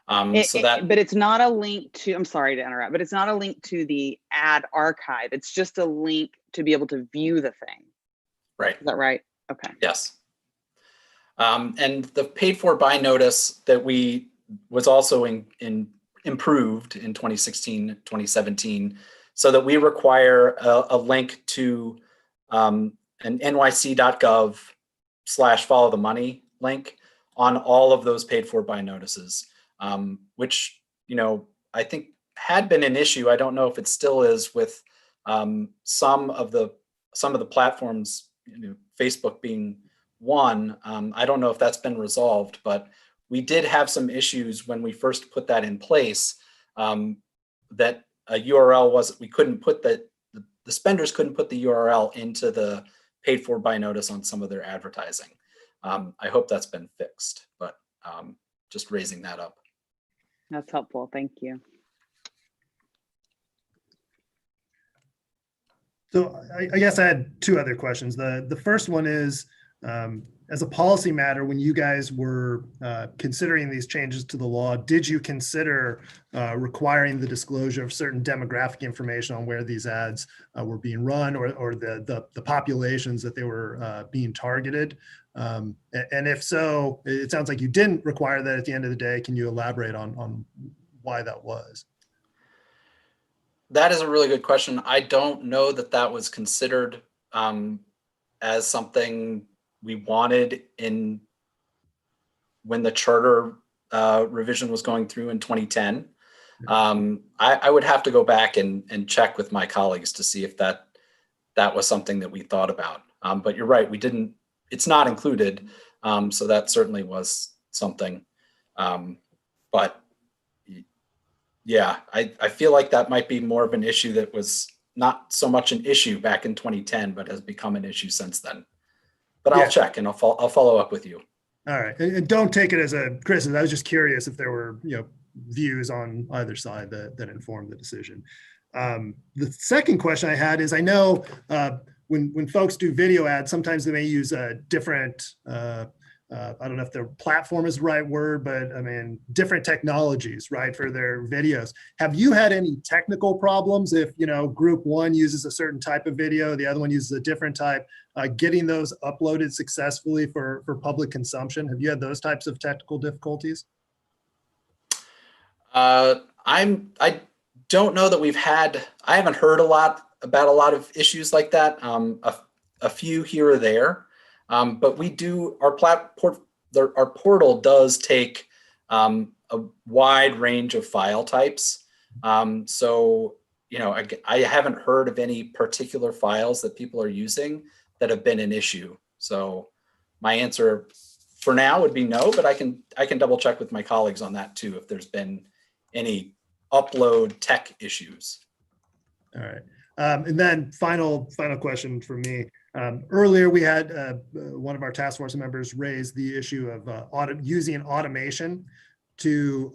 But it's not a link to, I'm sorry to interrupt, but it's not a link to the ad archive. It's just a link to be able to view the thing. Right. Is that right? Okay. Yes. And the paid for by notice that was also improved in 2016, 2017, so that we require a link to an nyc.gov/follow the money link on all of those paid for by notices, which, I think had been an issue. I don't know if it still is with some of the platforms, Facebook being one. I don't know if that's been resolved, but we did have some issues when we first put that in place, that a URL we couldn't put the spenders couldn't put the URL into the paid for by notice on some of their advertising. I hope that's been fixed, but just raising that up. That's helpful. Thank you. So I guess I had two other questions. The first one is, as a policy matter, when you guys were considering these changes to the law, did you consider requiring the disclosure of certain demographic information on where these ads were being run, or the populations that they were being targeted? And if so, it sounds like you didn't require that at the end of the day. Can you elaborate on why that was? That is a really good question. I don't know that was considered as something we wanted when the charter revision was going through in 2010. I would have to go back and check with my colleagues to see if that was something that we thought about. But you're right, we didn't. It's not included, so that certainly was something. But yeah, I feel like that might be more of an issue that was not so much an issue back in 2010, but has become an issue since then. But I'll check and I'll follow up with you. All right, and don't take it as a criticism. I was just curious if there were, views on either side that informed the decision. The second question I had is, I know when folks do video ads, sometimes they may use a different, I don't know if the platform is the right word, but I mean, different technologies, right, for their videos. Have you had any technical problems if, group one uses a certain type of video, the other one uses a different type, getting those uploaded successfully for public consumption? Have you had those types of technical difficulties? I don't know that I haven't heard about a lot of issues like that. A few here or there. But we do, our portal does take a wide range of file types. So, I haven't heard of any particular files that people are using that have been an issue. So my answer for now would be no, but I can double check with my colleagues on that too, if there's been any upload tech issues. All right. And then final question for me. Earlier, we had one of our task force members raise the issue of using automation to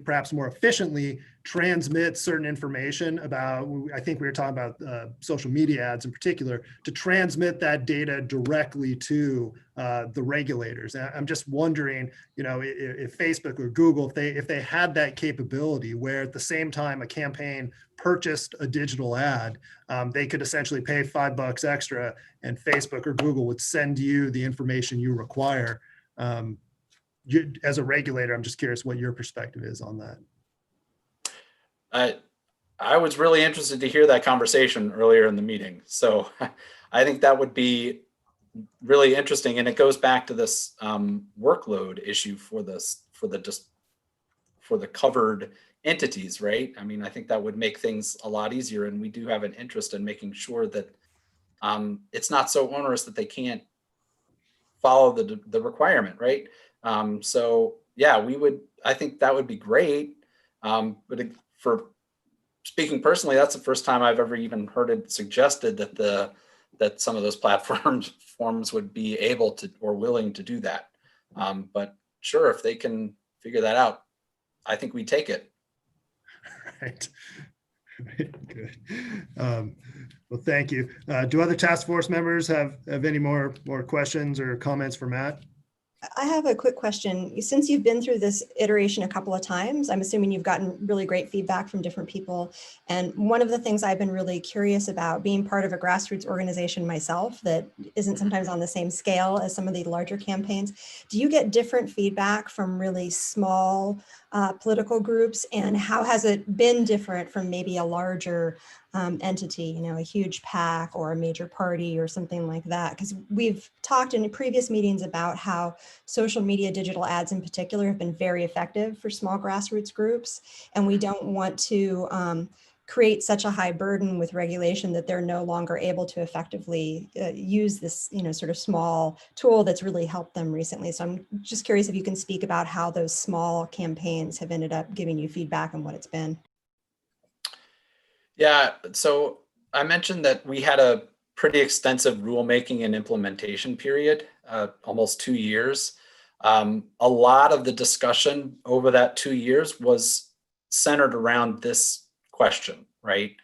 perhaps more efficiently transmit certain information about, I think we were talking about social media ads in particular, to transmit that data directly to the regulators. And I'm just wondering, if Facebook or Google, if they had that capability where at the same time a campaign purchased a digital ad, they could essentially pay $5 extra and Facebook or Google would send you the information you require. As a regulator, I'm just curious what your perspective is on that. I was really interested to hear that conversation earlier in the meeting. So I think that would be really interesting. And it goes back to this workload issue for the covered entities, right? I mean, I think that would make things a lot easier. And we do have an interest in making sure that it's not so onerous that they can't follow the requirement, right? So yeah, I think that would be great. But for speaking personally, that's the first time I've ever even heard it suggested that some of those platforms would be able to or willing to do that. But sure, if they can figure that out, I think we take it. Right. Good. Well, thank you. Do other task force members have any more questions or comments for Matt? I have a quick question. Since you've been through this iteration a couple of times, I'm assuming you've gotten really great feedback from different people. And one of the things I've been really curious about, being part of a grassroots organization myself that isn't sometimes on the same scale as some of the larger campaigns, do you get different feedback from really small political groups? And how has it been different from maybe a larger entity, a huge PAC or a major party or something like that? Because we've talked in previous meetings about how social media digital ads in particular have been very effective for small grassroots groups. And we don't want to create such a high burden with regulation that they're no longer able to effectively use this, sort of small tool that's really helped them recently. So I'm just curious if you can speak about how those small campaigns have ended up giving you feedback and what it's been. Yeah, so I mentioned that we had a pretty extensive rulemaking and implementation period, almost 2 years. A lot of the discussion over that 2 years was centered around this question, right?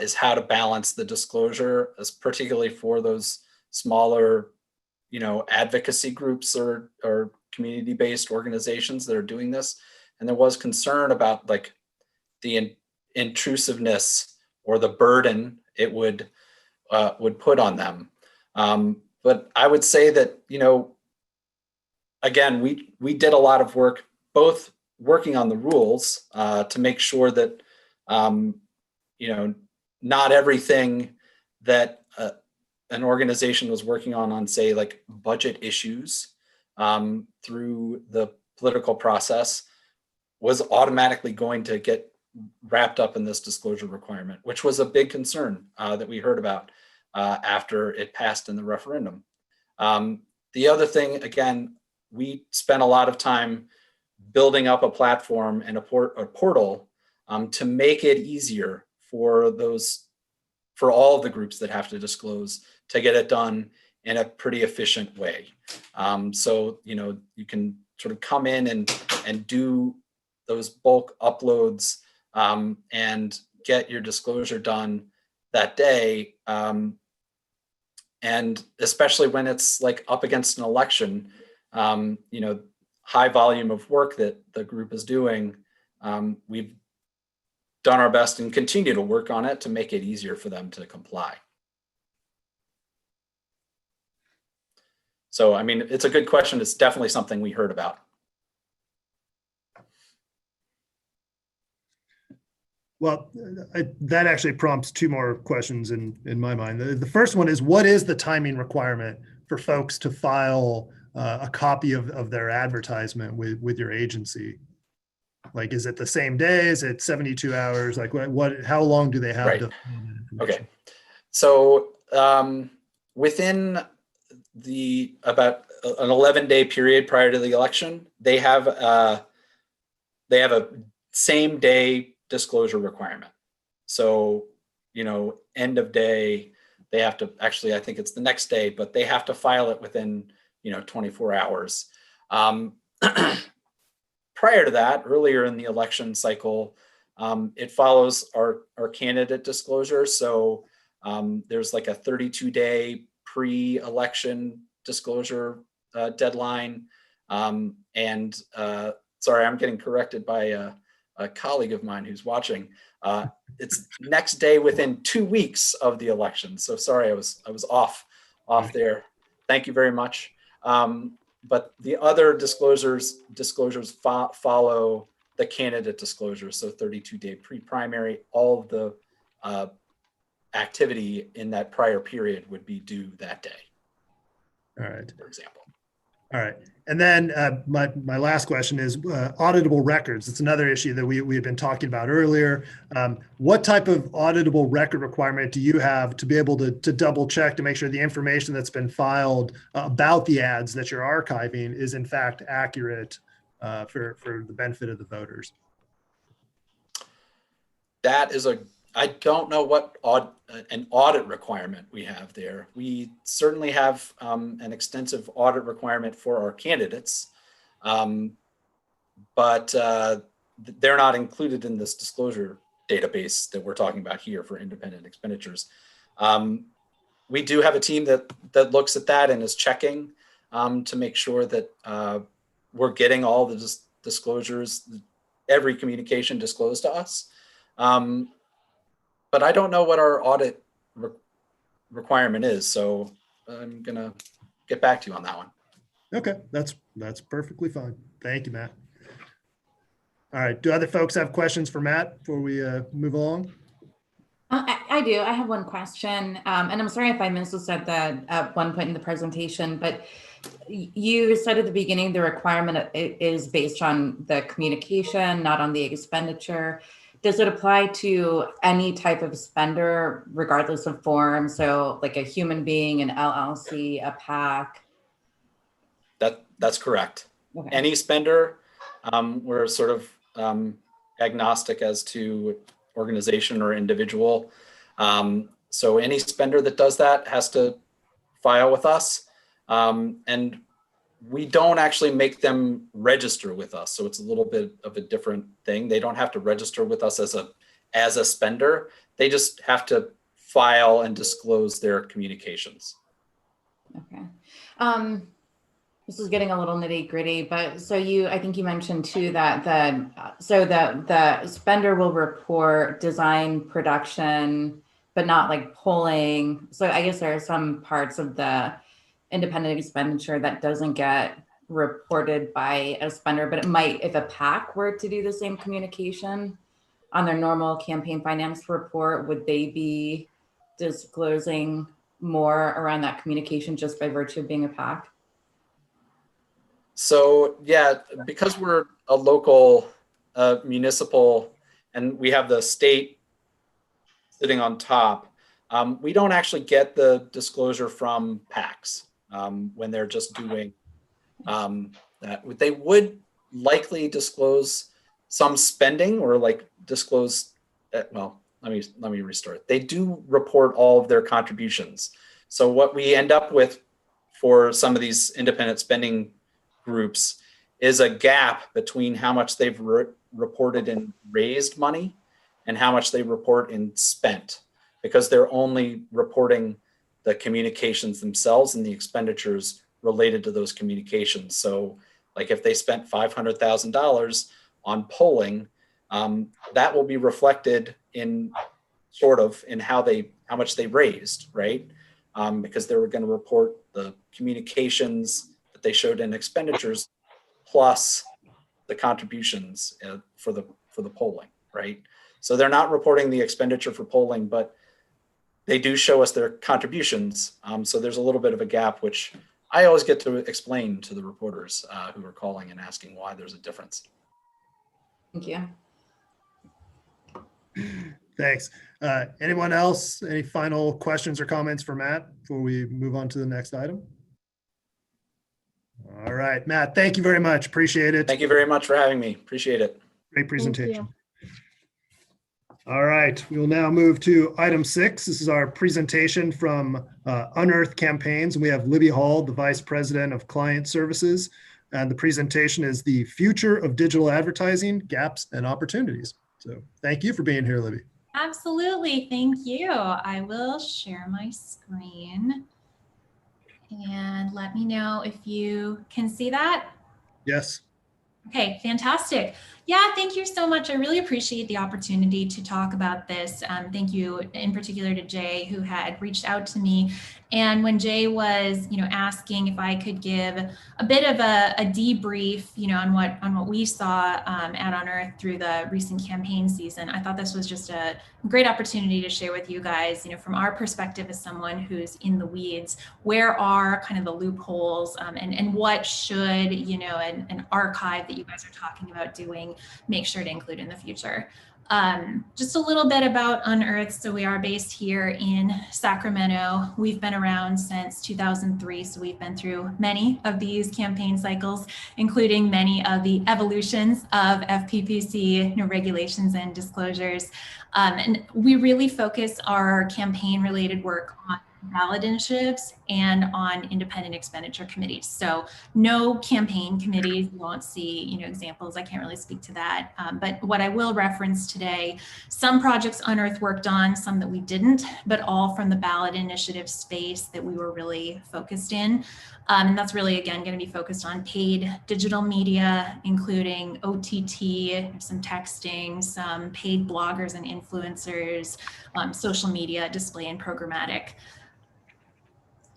Is how to balance the disclosure, as particularly for those smaller, advocacy groups or community-based organizations that are doing this. And there was concern about like the intrusiveness or the burden it would put on them. But I would say that, again, we did a lot of work, both working on the rules to make sure that, not everything that an organization was working on say like budget issues through the political process was automatically going to get wrapped up in this disclosure requirement, which was a big concern that we heard about after it passed in the referendum. The other thing, again, we spent a lot of time building up a platform and a portal to make it easier for all of the groups that have to disclose to get it done in a pretty efficient way. So, you can sort of come in and do those bulk uploads and get your disclosure done that day. And especially when it's like up against an election, high volume of work that the group is doing, we've done our best and continue to work on it to make it easier for them to comply. So, I mean, it's a good question. It's definitely something we heard about. Well, that actually prompts two more questions in my mind. The first one is, what is the timing requirement for folks to file a copy of their advertisement with your agency? Like, is it the same day? Is it 72 hours? Like, how long do they have Right. to? Okay. So within about an 11-day period prior to the election, they have a same day disclosure requirement. So, end of day, they have to actually, I think it's the next day, but they have to file it within, 24 hours. Prior to that, earlier in the election cycle, it follows our candidate disclosure. So there's like a 32-day pre-election disclosure deadline. And sorry, I'm getting corrected by a colleague of mine who's watching. It's next day within 2 weeks of the election. So sorry, I was off there. Thank you very much. But the other disclosures follow the candidate disclosure. So 32-day pre-primary, all of the activity in that prior period would be due that day. All right. For example. All right. And then my last question is auditable records. It's another issue that we had been talking about earlier. What type of auditable record requirement do you have to be able to double check to make sure the information that's been filed about the ads that you're archiving is in fact accurate for the benefit of the voters? That is I don't know what an audit requirement we have there. We certainly have an extensive audit requirement for our candidates, but they're not included in this disclosure database that we're talking about here for independent expenditures. We do have a team that looks at that and is checking to make sure that we're getting all the disclosures, every communication disclosed to us. But I don't know what our audit requirement is, so I'm gonna get back to you on that one. Okay, that's perfectly fine. Thank you, Matt. All right, do other folks have questions for Matt before we move along? I do. I have one question, and I'm sorry if I missed this at one point in the presentation, but you said at the beginning the requirement is based on the communication, not on the expenditure. Does it apply to any type of spender, regardless of form? So like a human being, an LLC, a PAC? That's correct. Okay. Any spender, we're sort of agnostic as to organization or individual. So any spender that does that has to file with us. And we don't actually make them register with us. So it's a little bit of a different thing. They don't have to register with us as a spender. They just have to file and disclose their communications. Okay. This is getting a little nitty gritty, but so I think you mentioned too that the spender will report design, production, but not like polling. So I guess there are some parts of the independent expenditure that doesn't get reported by a spender, but it might if a PAC were to do the same communication on their normal campaign finance report. Would they be disclosing more around that communication just by virtue of being a PAC? So yeah, because we're a local municipal and we have the state sitting on top, we don't actually get the disclosure from PACs when they're just doing that. They would likely disclose some spending or like disclose, well, let me restart. They do report all of their contributions. So what we end up with for some of these independent spending groups is a gap between how much they've reported in raised money and how much they report in spent, because they're only reporting the communications themselves and the expenditures related to those communications. So like if they spent $500,000 on polling, that will be reflected in how much they raised, right? Because they were going to report the communications that they showed in expenditures plus the contributions for the polling, right? So they're not reporting the expenditure for polling, but they do show us their contributions. So there's a little bit of a gap, which I always get to explain to the reporters who are calling and asking why there's a difference. Thank you. Thanks. Anyone else? Any final questions or comments for Matt before we move on to the next item? All right, Matt, thank you very much. Appreciate it. Thank you very much for having me. Appreciate it. Great presentation. you. All right, we will now move to item 6. This is our presentation from Unearth Campaigns. We have Libby Hall, the Vice President of Client Services, and the presentation is The Future of Digital Advertising, Gaps and Opportunities. So thank you for being here, Libby. Absolutely, thank you. I will share my screen and let me know if you can see that. Yes. Okay, fantastic. Yeah, thank you so much. I really appreciate the opportunity to talk about this. Thank you in particular to Jay, who had reached out to me. And when Jay was, asking if I could give a bit of a debrief, on what we saw at Unearth through the recent campaign season, I thought this was just a great opportunity to share with you guys, from our perspective as someone who's in the weeds, where are kind of the loopholes and what should, an archive that you guys are talking about doing, make sure to include in the future. Just a little bit about Unearth. So we are based here in Sacramento. We've been around since 2003. So we've been through many of these campaign cycles, including many of the evolutions of FPPC regulations and disclosures. And we really focus our campaign related work on ballot initiatives and on independent expenditure committees. So no campaign committees, you won't see, examples. I can't really speak to that. But what I will reference today, some projects Unearth worked on, some that we didn't, but all from the ballot initiative space that we were really focused in. And that's really, again, going to be focused on paid digital media, including OTT, some texting, some paid bloggers and influencers, social media, display and programmatic.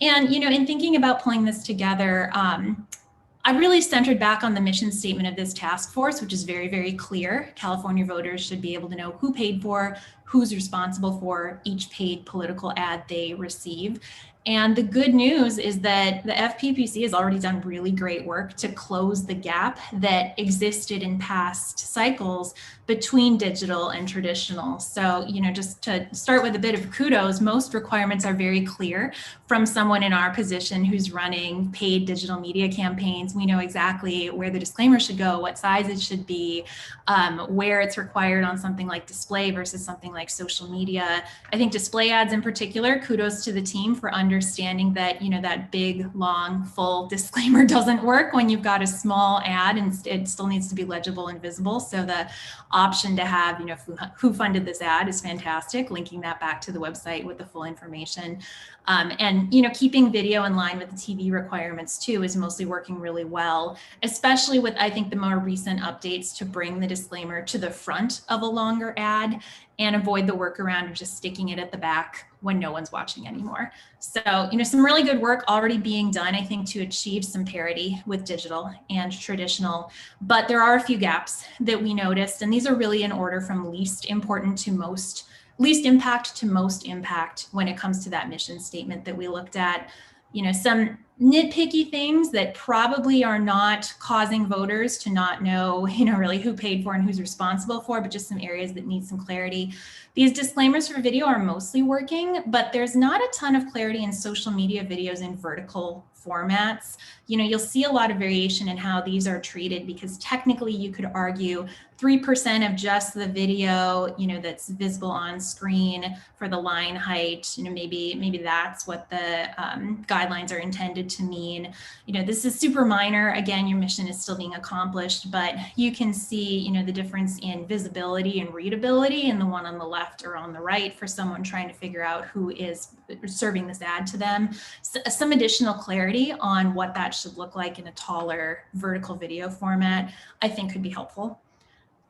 And, in thinking about pulling this together, I really centered back on the mission statement of this task force, which is very, very clear. California voters should be able to know who paid for, who's responsible for each paid political ad they receive. And the good news is that the FPPC has already done really great work to close the gap that existed in past cycles between digital and traditional. So, just to start with a bit of kudos, most requirements are very clear from someone in our position who's running paid digital media campaigns. We know exactly where the disclaimer should go, what size it should be, where it's required on something like display versus something like social media. I think display ads in particular, kudos to the team for understanding that, that big, long, full disclaimer doesn't work when you've got a small ad and it still needs to be legible and visible. So the option to have, who funded this ad is fantastic, linking that back to the website with the full information. And, keeping video in line with the TV requirements too is mostly working really well, especially with, I think, the more recent updates to bring the disclaimer to the front of a longer ad and avoid the workaround of just sticking it at the back when no one's watching anymore. So, some really good work already being done, I think, to achieve some parity with digital and traditional, but there are a few gaps that we noticed, and these are really in order from least important to least impact to most impact when it comes to that mission statement that we looked at. Some nitpicky things that probably are not causing voters to not know, really who paid for and who's responsible for, but just some areas that need some clarity. These disclaimers for video are mostly working, but there's not a ton of clarity in social media videos in vertical formats. You'll see a lot of variation in how these are treated because technically you could argue 3% of just the video, that's visible on screen for the line height, maybe that's what the guidelines are intended to mean. This is super minor. Again, your mission is still being accomplished, but you can see, the difference in visibility and readability in the one on the left or on the right for someone trying to figure out who is serving this ad to them. Some additional clarity on what that should look like in a taller vertical video format, I think could be helpful.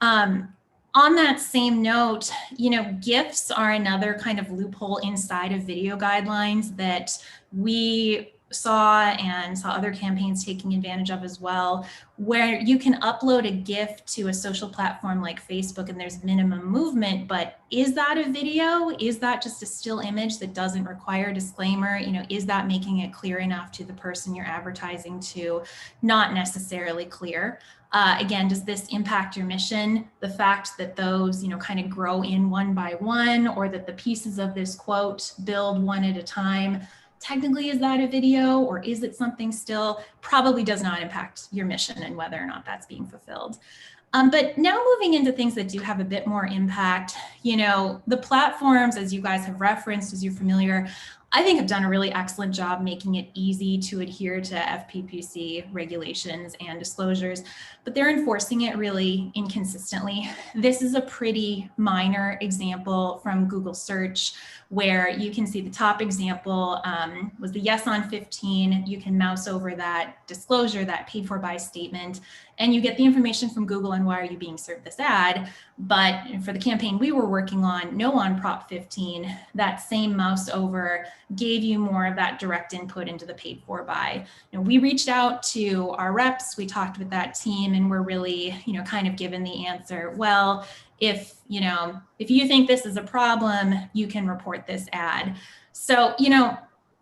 On that same note, GIFs are another kind of loophole inside of video guidelines that we saw and saw other campaigns taking advantage of as well, where you can upload a GIF to a social platform like Facebook and there's minimum movement, but is that a video? Is that just a still image that doesn't require a disclaimer? Is that making it clear enough to the person you're advertising to? Not necessarily clear. Again, does this impact your mission? The fact that those, kind of grow in one by one, or that the pieces of this quote build one at a time, technically, is that a video or is it something still? Probably does not impact your mission and whether or not that's being fulfilled. But now moving into things that do have a bit more impact, the platforms, as you guys have referenced, as you're familiar, I think have done a really excellent job making it easy to adhere to FPPC regulations and disclosures, but they're enforcing it really inconsistently. This is a pretty minor example from Google search where you can see the top example was the yes on 15. You can mouse over that disclosure, that paid for by statement, and you get the information from Google on why are you being served this ad. But for the campaign we were working on, no on Prop 15, that same mouse over gave you more of that direct input into the paid for by. We reached out to our reps, we talked with that team, and we're really, kind of given the answer, well, if you think this is a problem, you can report this ad. So,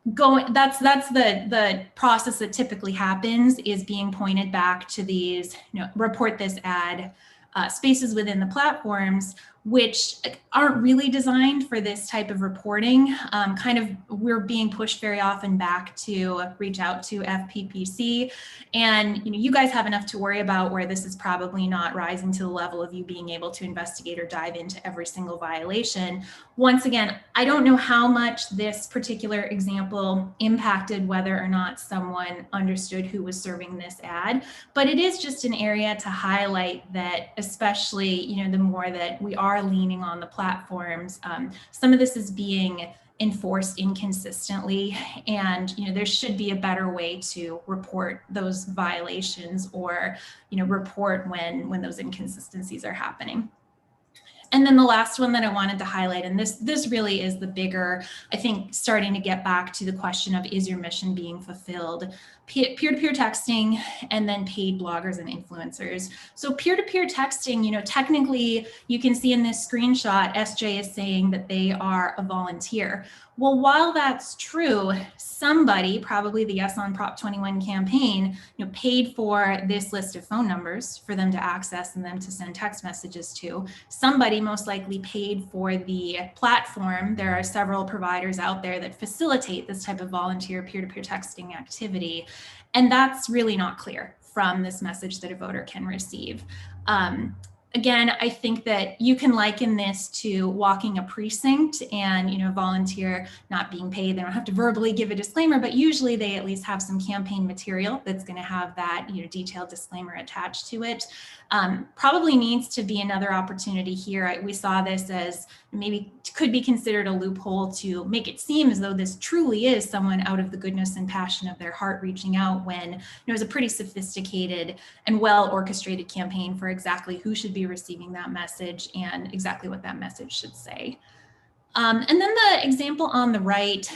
that's the process that typically happens, is being pointed back to these, report this ad spaces within the platforms, which aren't really designed for this type of reporting. We're being pushed very often back to reach out to FPPC, and you guys have enough to worry about where this is probably not rising to the level of you being able to investigate or dive into every single violation. Once again, I don't know how much this particular example impacted whether or not someone understood who was serving this ad, but it is just an area to highlight that, especially, the more that we are leaning on the platforms, some of this is being enforced inconsistently, and there should be a better way to report those violations or report when those inconsistencies are happening. And then the last one that I wanted to highlight, and this really is the bigger, I think, starting to get back to the question of, is your mission being fulfilled? Peer-to-peer texting, and then paid bloggers and influencers. So peer-to-peer texting, technically you can see in this screenshot, SJ is saying that they are a volunteer. Well, while that's true, somebody, probably the Yes on Prop 21 campaign, paid for this list of phone numbers for them to access and them to send text messages to. Somebody most likely paid for the platform. There are several providers out there that facilitate this type of volunteer peer-to-peer texting activity. And that's really not clear from this message that a voter can receive. Again, I think that you can liken this to walking a precinct and, volunteer not being paid. They don't have to verbally give a disclaimer, but usually they at least have some campaign material that's going to have that, detailed disclaimer attached to it. Probably needs to be another opportunity here. We saw this as maybe could be considered a loophole to make it seem as though this truly is someone out of the goodness and passion of their heart reaching out, when it was a pretty sophisticated and well orchestrated campaign for exactly who should be receiving that message and exactly what that message should say. And then the example on the right,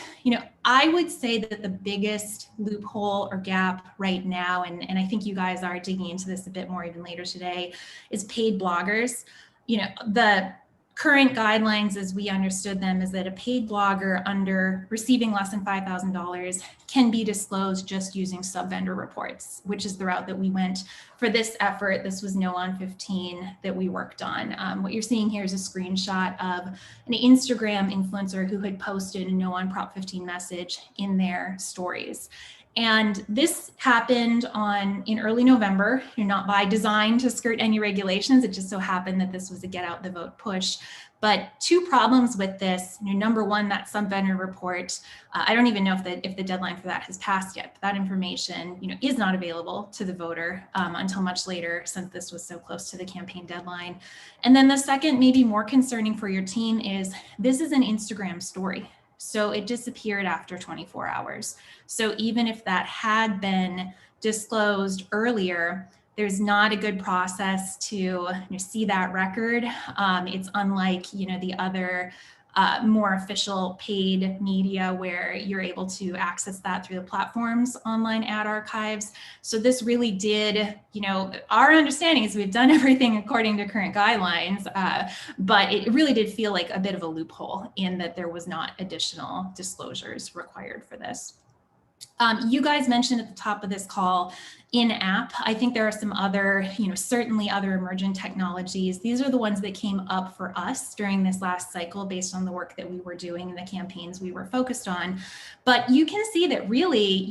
I would say that the biggest loophole or gap right now, and I think you guys are digging into this a bit more even later today, is paid bloggers. The current guidelines as we understood them is that a paid blogger under receiving less than $5,000 can be disclosed just using sub-vendor reports, which is the route that we went for this effort. This was No on 15 that we worked on. What you're seeing here is a screenshot of an Instagram influencer who had posted a No on Prop 15 message in their stories. And this happened in early November, not by design to skirt any regulations. It just so happened that this was a get out the vote push. But two problems with this. Number one, that sub-vendor report, I don't even know if the deadline for that has passed yet. But that information, is not available to the voter until much later, since this was so close to the campaign deadline. And then the second, maybe more concerning for your team, is this is an Instagram story. So it disappeared after 24 hours. So even if that had been disclosed earlier, there's not a good process to see that record. It's unlike the other more official paid media where you're able to access that through the platform's online ad archives. So this really did, our understanding is we've done everything according to current guidelines, but it really did feel like a bit of a loophole in that there was not additional disclosures required for this. You guys mentioned at the top of this call in-app. I think there are some other, certainly other emergent technologies. These are the ones that came up for us during this last cycle based on the work that we were doing and the campaigns we were focused on. But you can see that really,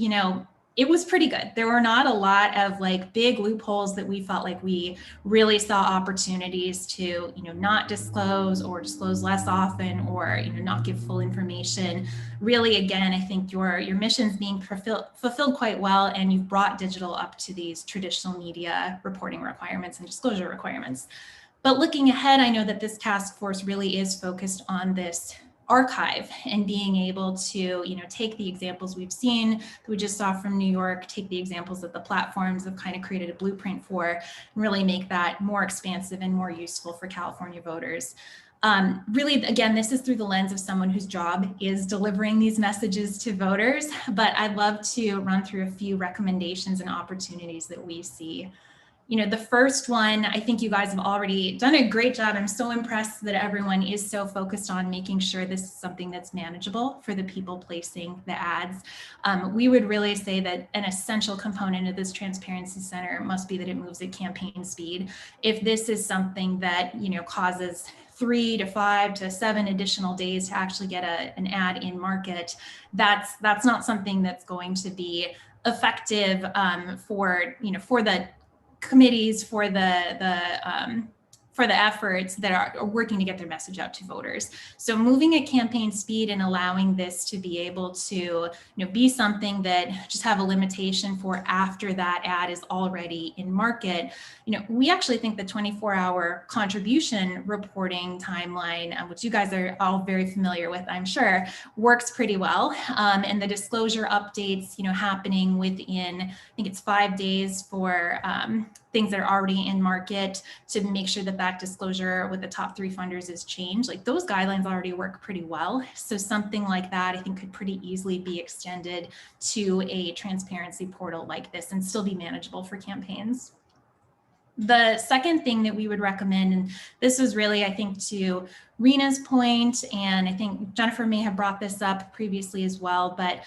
it was pretty good. There were not a lot of big loopholes that we felt like we really saw opportunities to, not disclose or disclose less often or, not give full information. Really, again, I think your mission's being fulfilled quite well, and you've brought digital up to these traditional media reporting requirements and disclosure requirements. But looking ahead, I know that this task force really is focused on this archive and being able to, take the examples we've seen that we just saw from New York, take the examples that the platforms have kind of created a blueprint for, and really make that more expansive and more useful for California voters. Really, again, this is through the lens of someone whose job is delivering these messages to voters, but I'd love to run through a few recommendations and opportunities that we see. The first one, I think you guys have already done a great job. I'm so impressed that everyone is so focused on making sure this is something that's manageable for the people placing the ads. We would really say that an essential component of this Transparency Center must be that it moves at campaign speed. If this is something that, causes 3 to 5 to 7 additional days to actually get an ad in market, that's not something that's going to be effective for the committees, for the efforts that are working to get their message out to voters. So moving at campaign speed and allowing this to be able to be something that just have a limitation for after that ad is already in market. We actually think the 24-hour contribution reporting timeline, which you guys are all very familiar with, I'm sure, works pretty well. And the disclosure updates, happening within, I think it's 5 days for things that are already in market to make sure that that disclosure with the top 3 funders is changed. Those guidelines already work pretty well. So something like that, I think, could pretty easily be extended to a transparency portal like this and still be manageable for campaigns. The second thing that we would recommend, and this was really, I think, to Rena's point, and I think Jennifer may have brought this up previously as well, but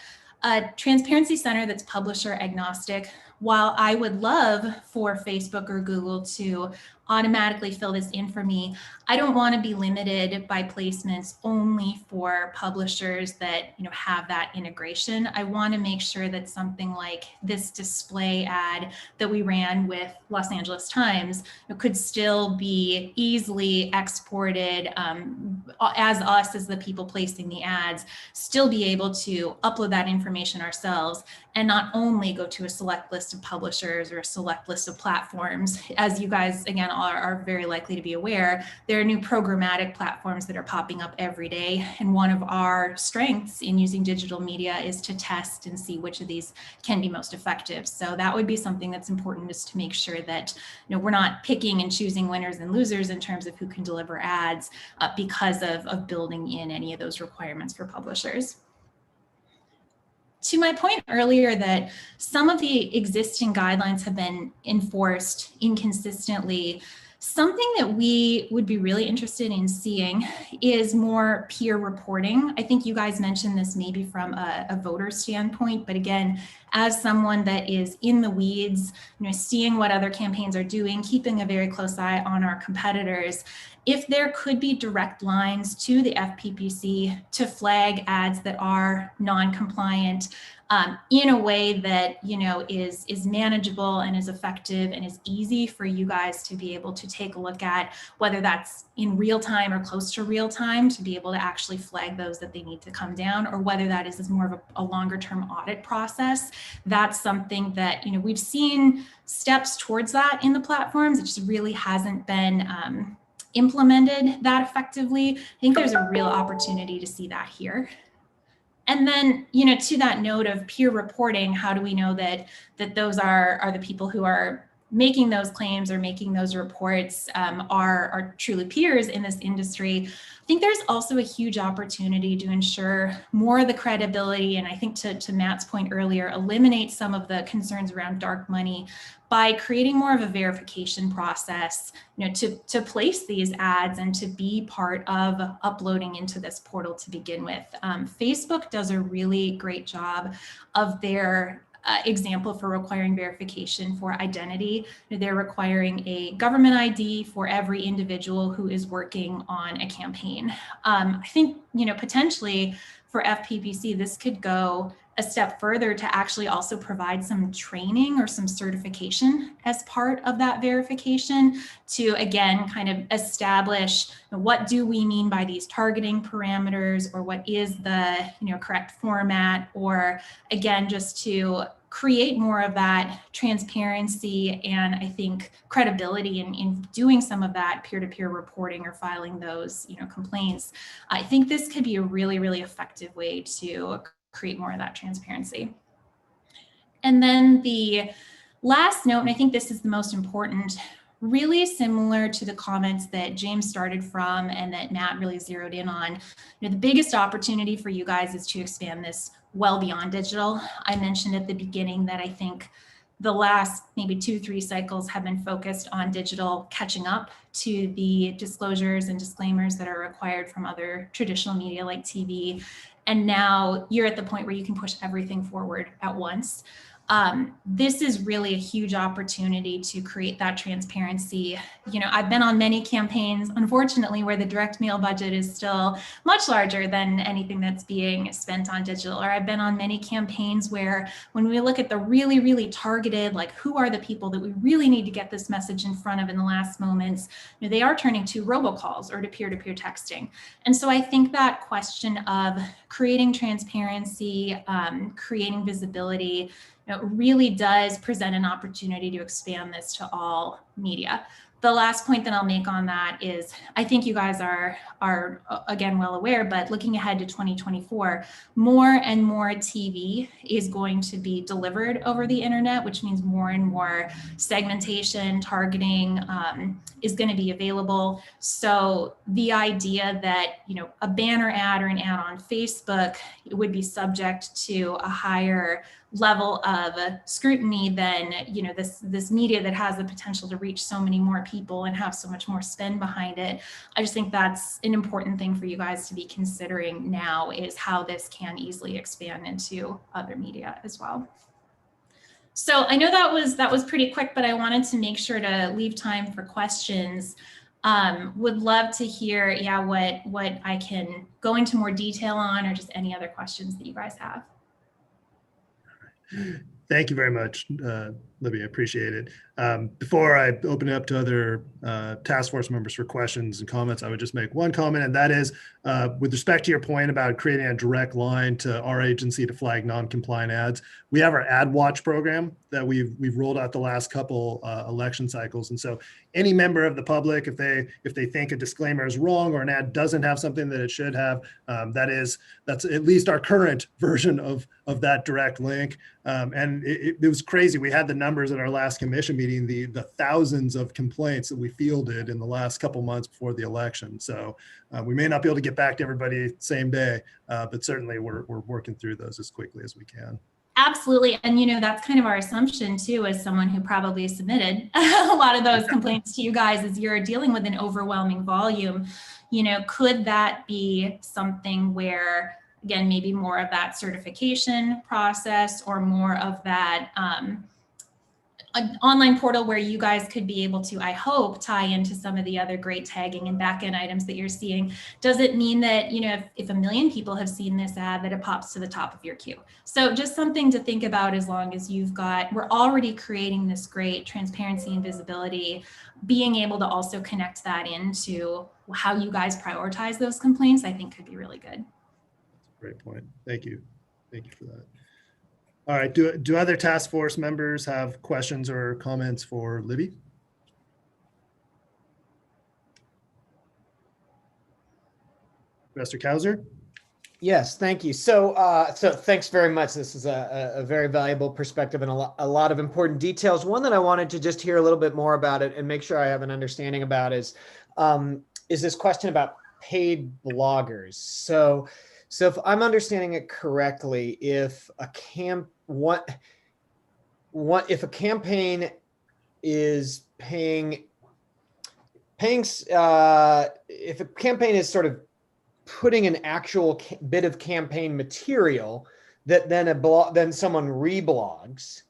a transparency center that's publisher agnostic. While I would love for Facebook or Google to automatically fill this in for me, I don't want to be limited by placements only for publishers that have that integration. I want to make sure that something like this display ad that we ran with Los Angeles Times could still be easily exported as us, as the people placing the ads, still be able to upload that information ourselves and not only go to a select list of publishers or a select list of platforms. As you guys, again, are very likely to be aware, there are new programmatic platforms that are popping up every day. And one of our strengths in using digital media is to test and see which of these can be most effective. So that would be something that's important, is to make sure that we're not picking and choosing winners and losers in terms of who can deliver ads because of building in any of those requirements for publishers. To my point earlier that some of the existing guidelines have been enforced inconsistently, something that we would be really interested in seeing is more peer reporting. I think you guys mentioned this maybe from a voter standpoint, but again, as someone that is in the weeds, seeing what other campaigns are doing, keeping a very close eye on our competitors, if there could be direct lines to the FPPC to flag ads that are non-compliant in a way that is manageable and is effective and is easy for you guys to be able to take a look at, whether that's in real time or close to real time, to be able to actually flag those that they need to come down, or whether that is more of a longer term audit process. That's something that we've seen steps towards that in the platforms. It just really hasn't been implemented that effectively. I think there's a real opportunity to see that here. And then, to that note of peer reporting, how do we know that those are the people who are making those claims or making those reports are truly peers in this industry? I think there's also a huge opportunity to ensure more of the credibility, and I think to Matt's point earlier, eliminate some of the concerns around dark money by creating more of a verification process, to place these ads and to be part of uploading into this portal to begin with. Facebook does a really great job of their example for requiring verification for identity. They're requiring a government ID for every individual who is working on a campaign. I think, potentially for FPPC, this could go a step further to actually also provide some training or some certification as part of that verification to, again, kind of establish what do we mean by these targeting parameters, or what is the correct format, or again, just to create more of that transparency and I think credibility in doing some of that peer-to-peer reporting or filing those complaints. I think this could be a really, really effective way to create more of that transparency. And then the last note, and I think this is the most important, really similar to the comments that James started from and that Matt really zeroed in on. The biggest opportunity for you guys is to expand this well beyond digital. I mentioned at the beginning that I think the last maybe 2-3 cycles have been focused on digital catching up to the disclosures and disclaimers that are required from other traditional media like TV. And now you're at the point where you can push everything forward at once. This is really a huge opportunity to create that transparency. I've been on many campaigns, unfortunately, where the direct mail budget is still much larger than anything that's being spent on digital. Or I've been on many campaigns where when we look at the really, really targeted, like who are the people that we really need to get this message in front of in the last moments, they are turning to robocalls or to peer-to-peer texting. And so I think that question of creating transparency, creating visibility, really does present an opportunity to expand this to all media. The last point that I'll make on that is, I think you guys are again well aware, but looking ahead to 2024, more and more TV is going to be delivered over the internet, which means more and more segmentation, targeting is going to be available. So the idea that a banner ad or an ad on Facebook would be subject to a higher level of scrutiny than this media that has the potential to reach so many more people and have so much more spend behind it. I just think that's an important thing for you guys to be considering now, is how this can easily expand into other media as well. So I know that was pretty quick, but I wanted to make sure to leave time for questions. Would love to hear what I can go into more detail on, or just any other questions that you guys have. Thank you very much, Libby. I appreciate it. Before I open it up to other task force members for questions and comments, I would just make one comment, and that is with respect to your point about creating a direct line to our agency to flag non-compliant ads. We have our Ad Watch program that we've rolled out the last couple election cycles, and so any member of the public, if they think a disclaimer is wrong or an ad doesn't have something that it should have, that's at least our current version of that direct link. And it was crazy. We had the numbers at our last commission meeting, the thousands of complaints that we fielded in the last couple months before the election. So we may not be able to get back to everybody same day, but certainly we're working through those as quickly as we can. Absolutely. And, that's kind of our assumption too, as someone who probably submitted a lot of those complaints to you guys, as you're dealing with an overwhelming volume. Could that be something where again, maybe more of that certification process or more of that an online portal where you guys could be able to, I hope, tie into some of the other great tagging and backend items that you're seeing. Does it mean that, you know, if 1 million people have seen this ad, that it pops to the top of your queue? So just something to think about, as long as we're already creating this great transparency and visibility, being able to also connect that into how you guys prioritize those complaints, I think could be really good. Great point. Thank you. Thank you for that. All right. Do other task force members have questions or comments for Libby? Mr. Kauser? Yes, thank you. So thanks very much. This is a very valuable perspective and a lot of important details. One that I wanted to just hear a little bit more about it and make sure I have an understanding about is this question about paid bloggers. So if I'm understanding it correctly, if a campaign is paying, if a campaign is sort of putting an actual bit of campaign material that then someone reblogs,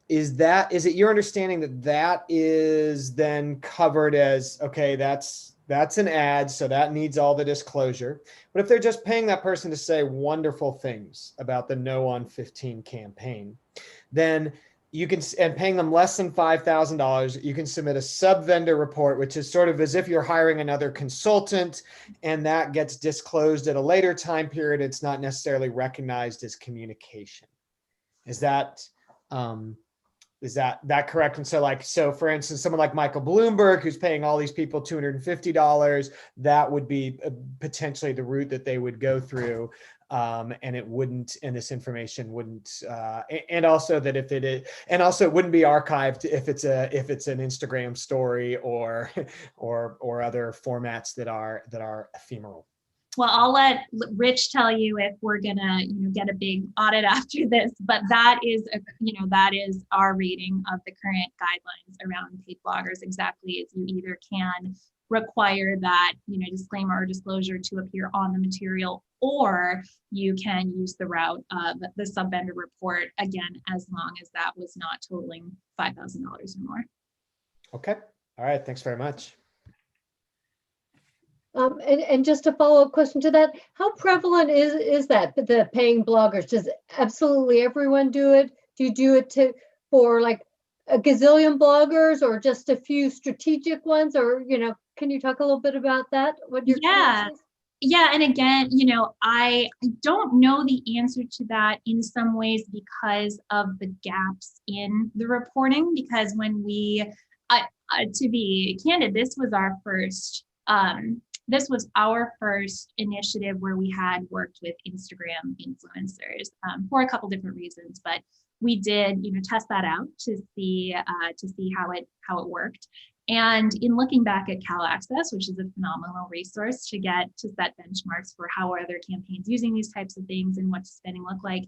is it your understanding that is then covered as, okay, that's an ad, so that needs all the disclosure. But if they're just paying that person to say wonderful things about the No on 15 campaign, then you can, and paying them less than $5,000, you can submit a sub-vendor report, which is sort of as if you're hiring another consultant, and that gets disclosed at a later time period. It's not necessarily recognized as communication. Is that correct? And so for instance, someone like Michael Bloomberg, who's paying all these people $250, that would be potentially the route that they would go through. And it wouldn't, and this information wouldn't, and also that if it is, and also it wouldn't be archived if it's an Instagram story or other formats that are ephemeral. Well, I'll let Rich tell you if we're gonna, get a big audit after this, but that is our reading of the current guidelines around paid bloggers. Exactly, as you either can require that, disclaimer or disclosure to appear on the material, or you can use the route of the sub-vendor report, again, as long as that was not totaling $5,000 or more. Okay. All right. Thanks very much. And just a follow-up question to that, how prevalent is that, the paying bloggers? Does absolutely everyone do it? Do you do it for like a gazillion bloggers or just a few strategic ones? Or, can you talk a little bit about that? What your experience is? Yeah, and again, I don't know the answer to that in some ways because of the gaps in the reporting, because when we, to be candid, this was our first initiative where we had worked with Instagram influencers for a couple different reasons, but we did, test that out to see how it worked. And in looking back at Cal Access, which is a phenomenal resource to set benchmarks for how are other campaigns using these types of things and what does spending look like,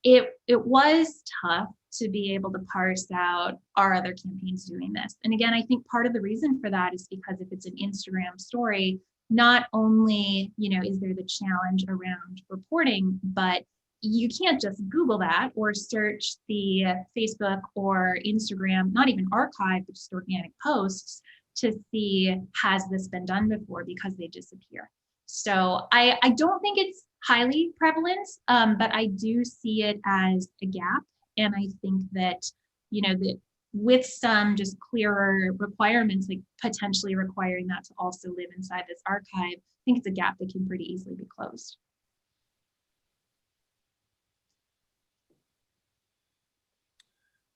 it was tough to be able to parse out, are other campaigns doing this? And again, I think part of the reason for that is because if it's an Instagram story, not only, is there the challenge around reporting, but you can't just Google that or search the Facebook or Instagram, not even archive, but just organic posts to see, has this been done before, because they disappear. So I don't think it's highly prevalent, but I do see it as a gap. And I think that, that with some just clearer requirements, like potentially requiring that to also live inside this archive, I think it's a gap that can pretty easily be closed.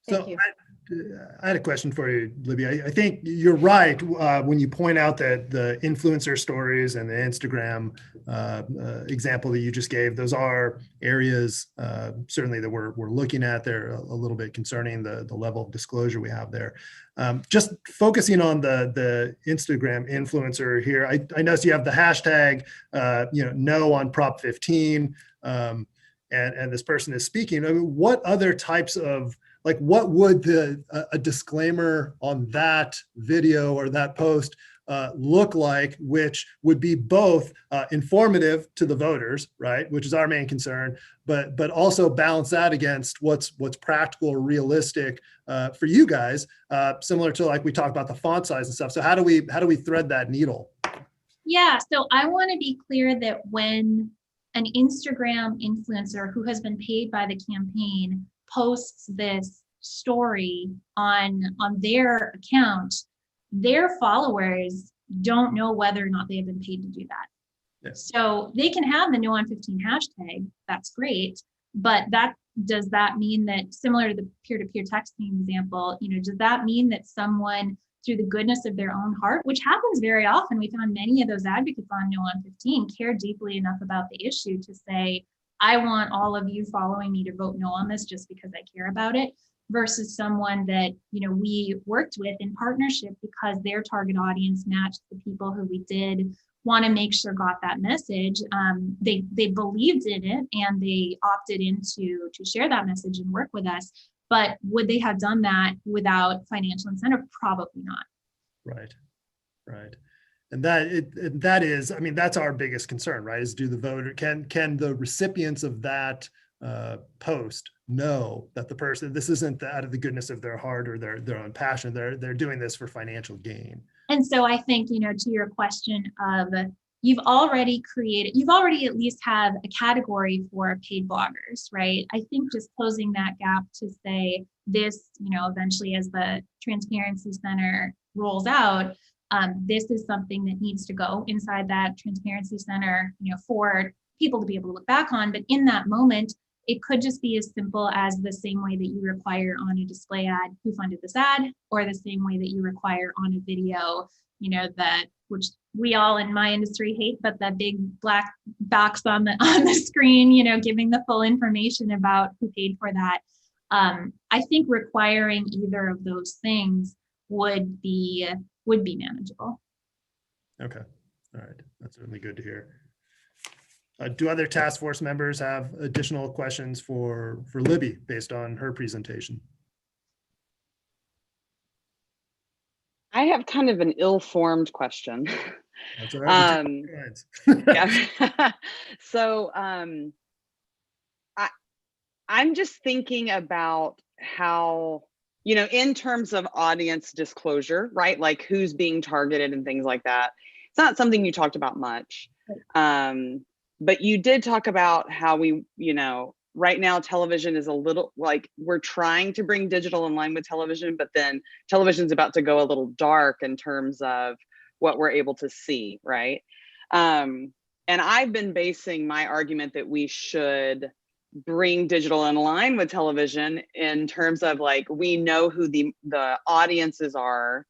So I had a question for you, Libby. I think you're right when you point out that the influencer stories and the Instagram example that you just gave, those are areas certainly that we're looking at. They're a little bit concerning, the level of disclosure we have there. Just focusing on the Instagram influencer here, I noticed you have the hashtag, no on Prop 15, and this person is speaking. I mean, what other types of, what would a disclaimer on that video or that post look like, which would be both informative to the voters, right, which is our main concern, but also balance that against what's practical or realistic for you guys, similar to like we talked about the font size and stuff. So how do we thread that needle? Yeah, so I want to be clear that when an Instagram influencer who has been paid by the campaign posts this story on their account, their followers don't know whether or not they have been paid to do that. Yeah. So they can have the No on 15 hashtag, that's great, but does that mean that, similar to the peer-to-peer texting example, does that mean that someone, through the goodness of their own heart, which happens very often, we found many of those advocates on No on 15 care deeply enough about the issue to say, I want all of you following me to vote no on this just because I care about it, versus someone that we worked with in partnership because their target audience matched the people who we did want to make sure got that message. They believed in it and they opted in to share that message and work with us. But would they have done that without financial incentive? Probably not. Right. And that is, I mean, that's our biggest concern, right? Is can the recipients of that post know that the person, this isn't out of the goodness of their heart or their own passion, they're doing this for financial gain. And so I think, to your question of, you've already at least have a category for paid bloggers, right? I think just closing that gap to say this, eventually as the Transparency Center rolls out, this is something that needs to go inside that Transparency Center, for people to be able to look back on. But in that moment, it could just be as simple as the same way that you require on a display ad, who funded this ad, or the same way that you require on a video, which we all in my industry hate, but the big black box on the screen, giving the full information about who paid for that. I think requiring either of those things would be manageable. Okay. All right. That's certainly good to hear. Do other task force members have additional questions for Libby based on her presentation? I have kind of an ill-formed question. That's all right. Yeah. So I'm just thinking about how, in terms of audience disclosure, right? Like who's being targeted and things like that. It's not something you talked about much. But you did talk about how we, right now television is a little like we're trying to bring digital in line with television, but then television's about to go a little dark in terms of what we're able to see, right? And I've been basing my argument that we should bring digital in line with television in terms of like, we know who the audiences are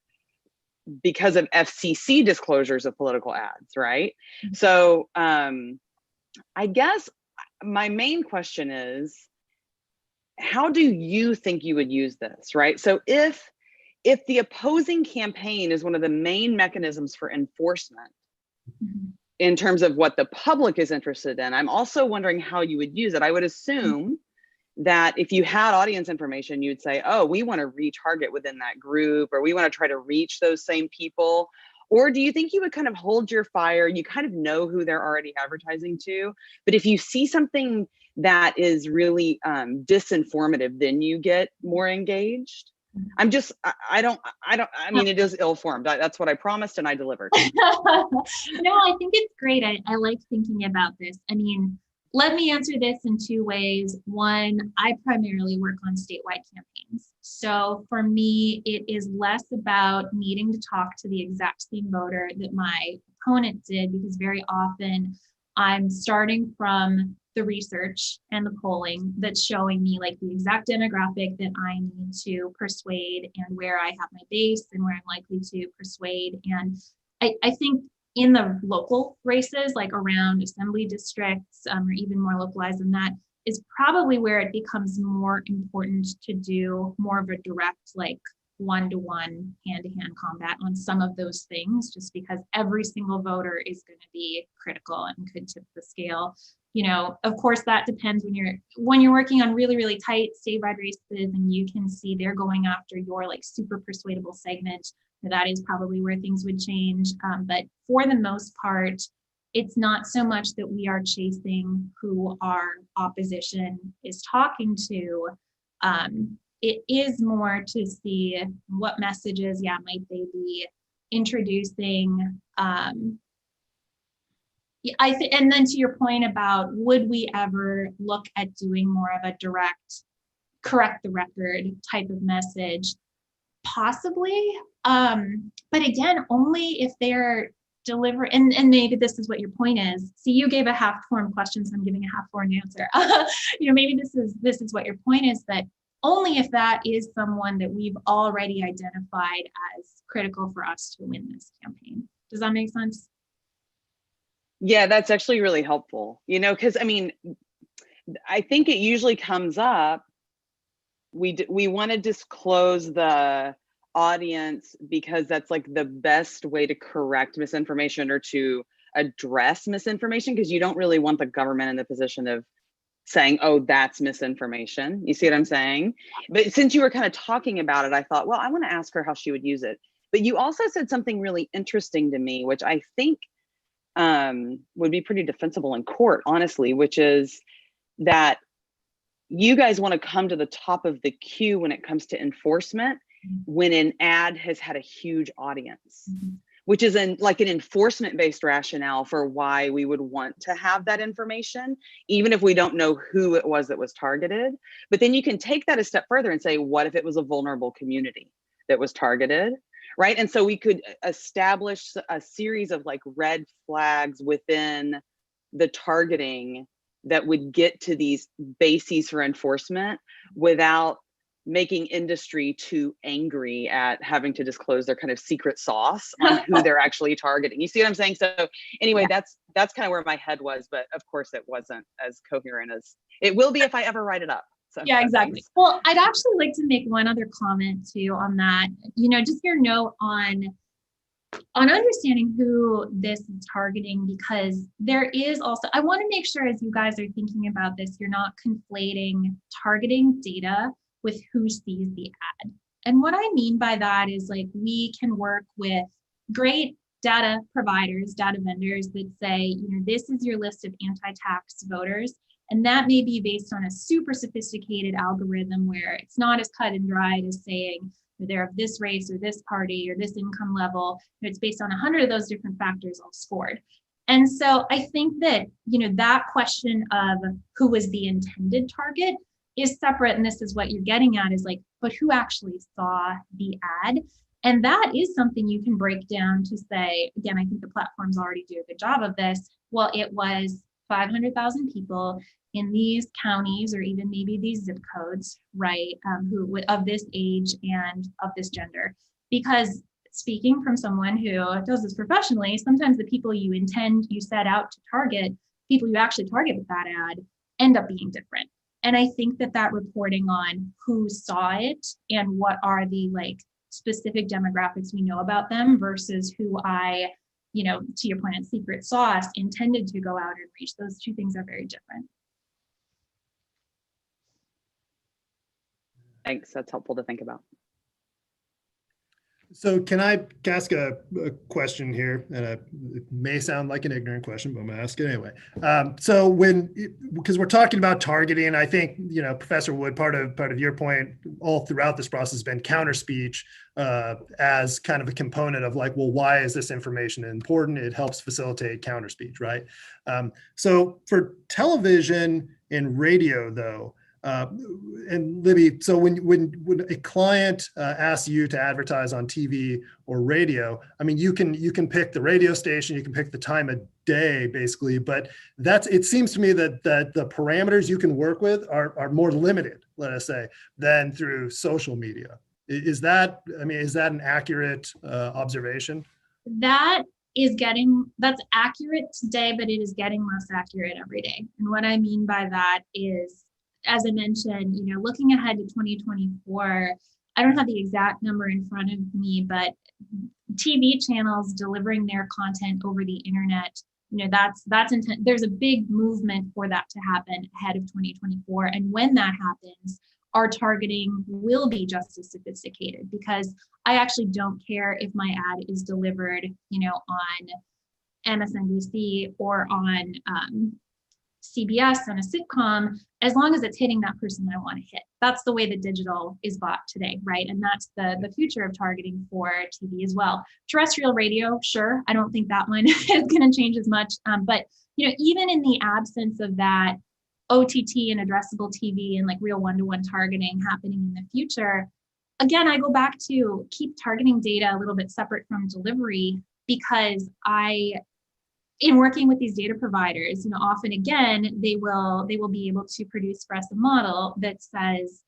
because of FCC disclosures of political ads, right? Mm-hmm. So I guess my main question is, how do you think you would use this, right? So if the opposing campaign is one of the main mechanisms for enforcement, mm-hmm. in terms of what the public is interested in, I'm also wondering how you would use it. I would assume that if you had audience information, you'd say, oh, we want to retarget within that group, or we want to try to reach those same people. Or do you think you would kind of hold your fire? You kind of know who they're already advertising to, but if you see something that is really disinformative, then you get more engaged. I mean, it is ill-formed. That's what I promised and I delivered. No, I think it's great. I like thinking about this. I mean, let me answer this in two ways. One, I primarily work on statewide campaigns. So for me, it is less about needing to talk to the exact same voter that my opponent did, because very often I'm starting from the research and the polling that's showing me like the exact demographic that I need to persuade and where I have my base and where I'm likely to persuade. And I think in the local races, like around assembly districts, or even more localized than that, is probably where it becomes more important to do more of a direct, like one-to-one, hand-to-hand combat on some of those things, just because every single voter is going to be critical and could tip the scale. Of course, that depends when you're working on really, really tight statewide races and you can see they're going after your like super persuadable segment. that is probably where things would change. But for the most part, it's not so much that we are chasing who our opposition is talking to. It is more to see what messages, might they be introducing. And then to your point about, would we ever look at doing more of a direct, correct the record type of message? Possibly. But again, only if they're delivering, and maybe this is what your point is. See, you gave a half-formed question, so I'm giving a half-formed answer. Maybe this is what your point is, that only if that is someone that we've already identified as critical for us to win this campaign. Does that make sense? Yeah, that's actually really helpful, because I think it usually comes up, we want to disclose the audience because that's like the best way to correct misinformation or to address misinformation, because you don't really want the government in the position of saying, oh, that's misinformation. You see what I'm saying? But since you were kind of talking about it, I thought, well, I want to ask her how she would use it. But you also said something really interesting to me, which I think would be pretty defensible in court, honestly, which is that you guys want to come to the top of the queue when it comes to enforcement when an ad has had a huge audience, which is like an enforcement-based rationale for why we would want to have that information, even if we don't know who it was that was targeted. But then you can take that a step further and say, what if it was a vulnerable community that was targeted, right? And so we could establish a series of like red flags within the targeting that would get to these bases for enforcement without making industry too angry at having to disclose their kind of secret sauce on who they're actually targeting. You see what I'm saying? So anyway, that's kind of where my head was, but of course it wasn't as coherent as it will be if I ever write it up. So yeah, exactly. Well, I'd actually like to make one other comment too on that. Just your note on understanding who this is targeting, because there is also, I want to make sure as you guys are thinking about this, you're not conflating targeting data with who sees the ad. And what I mean by that is, like, we can work with great data providers, data vendors that say, this is your list of anti-tax voters. And that may be based on a super sophisticated algorithm where it's not as cut and dried as saying they're of this race or this party or this income level. It's based on 100 of those different factors all scored. And so I think that, that question of who was the intended target is separate. And this is what you're getting at, is like, but who actually saw the ad? And that is something you can break down to say, again, I think the platforms already do a good job of this. Well, it was 500,000 people in these counties, or even maybe these zip codes, right, who of this age and of this gender. Because speaking from someone who does this professionally, sometimes the people you set out to target, people you actually target with that ad, end up being different. And I think that reporting on who saw it and what are the specific demographics we know about them versus who I, to your point, secret sauce intended to go out and reach, those two things are very different. Thanks, that's helpful to think about. So can I ask a question here? And it may sound like an ignorant question, but I'm gonna ask it anyway. So because we're talking about targeting, I think, Professor Wood, part of your point all throughout this process has been counter speech as kind of a component of why is this information important? It helps facilitate counter speech, right? So for television and radio though, and Libby, so when a client asks you to advertise on TV or radio, I mean, you can pick the radio station, you can pick the time of day, basically, but it seems to me that the parameters you can work with are more limited, let us say, than through social media. Is that an accurate observation? That's accurate today, but it is getting less accurate every day. And what I mean by that is, as I mentioned, looking ahead to 2024, I don't have the exact number in front of me, but TV channels delivering their content over the internet, that's intent. There's a big movement for that to happen ahead of 2024. And when that happens, our targeting will be just as sophisticated, because I actually don't care if my ad is delivered, on MSNBC or on CBS on a sitcom, as long as it's hitting that person I want to hit. That's the way that digital is bought today, right? And that's the future of targeting for TV as well. Terrestrial radio, sure, I don't think that one is going to change as much. But even in the absence of that OTT and addressable TV and like real one-to-one targeting happening in the future, again, I go back to keep targeting data a little bit separate from delivery, because in working with these data providers, often again, they will be able to produce for us a model that says,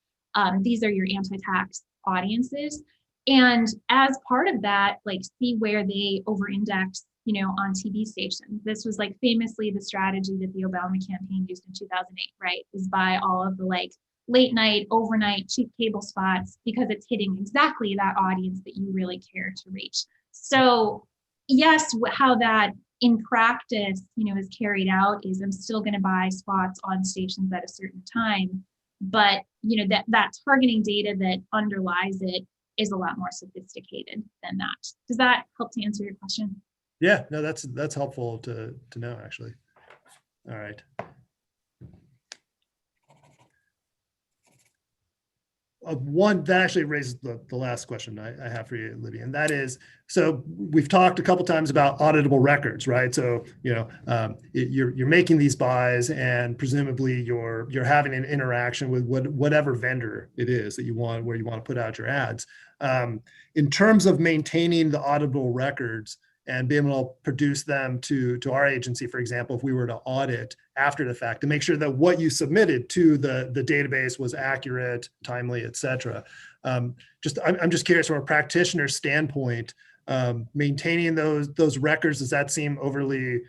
these are your anti-tax audiences. And as part of that, like see where they over-index, on TV stations. This was like famously the strategy that the Obama campaign used in 2008, right? Is buy all of the like late night, overnight, cheap cable spots, because it's hitting exactly that audience that you really care to reach. So yes, how that in practice, is carried out is I'm still going to buy spots on stations at a certain time, but that targeting data that underlies it is a lot more sophisticated than that. Does that help to answer your question? Yeah, no, that's helpful to know, actually. All right. One that actually raises the last question I have for you, Libby, and that is, so we've talked a couple times about auditable records, right? So you're making these buys, and presumably you're having an interaction with whatever vendor it is that you want, where you want to put out your ads. In terms of maintaining the auditable records and being able to produce them to our agency, for example, if we were to audit after the fact, to make sure that what you submitted to the database was accurate, timely, et cetera. I'm just curious, from a practitioner standpoint, maintaining those records, does that seem overly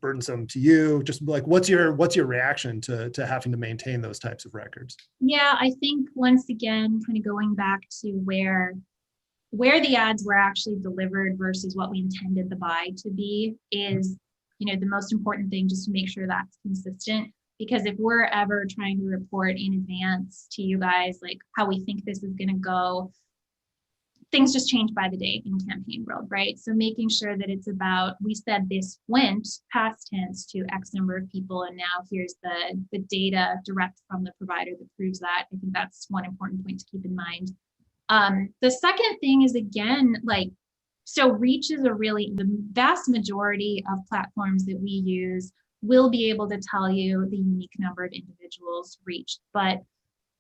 burdensome to you? Just like, what's your reaction to having to maintain those types of records? Yeah, I think once again, kind of going back to where the ads were actually delivered versus what we intended the buy to be is, the most important thing, just to make sure that's consistent. Because if we're ever trying to report in advance to you guys, like how we think this is going to go, things just change by the day in campaign world, right? So making sure that it's about, we said this went past tense to X number of people, and now here's the data direct from the provider that proves that. I think that's one important point to keep in mind. The second thing is, again, so reach is the vast majority of platforms that we use will be able to tell you the unique number of individuals reached, but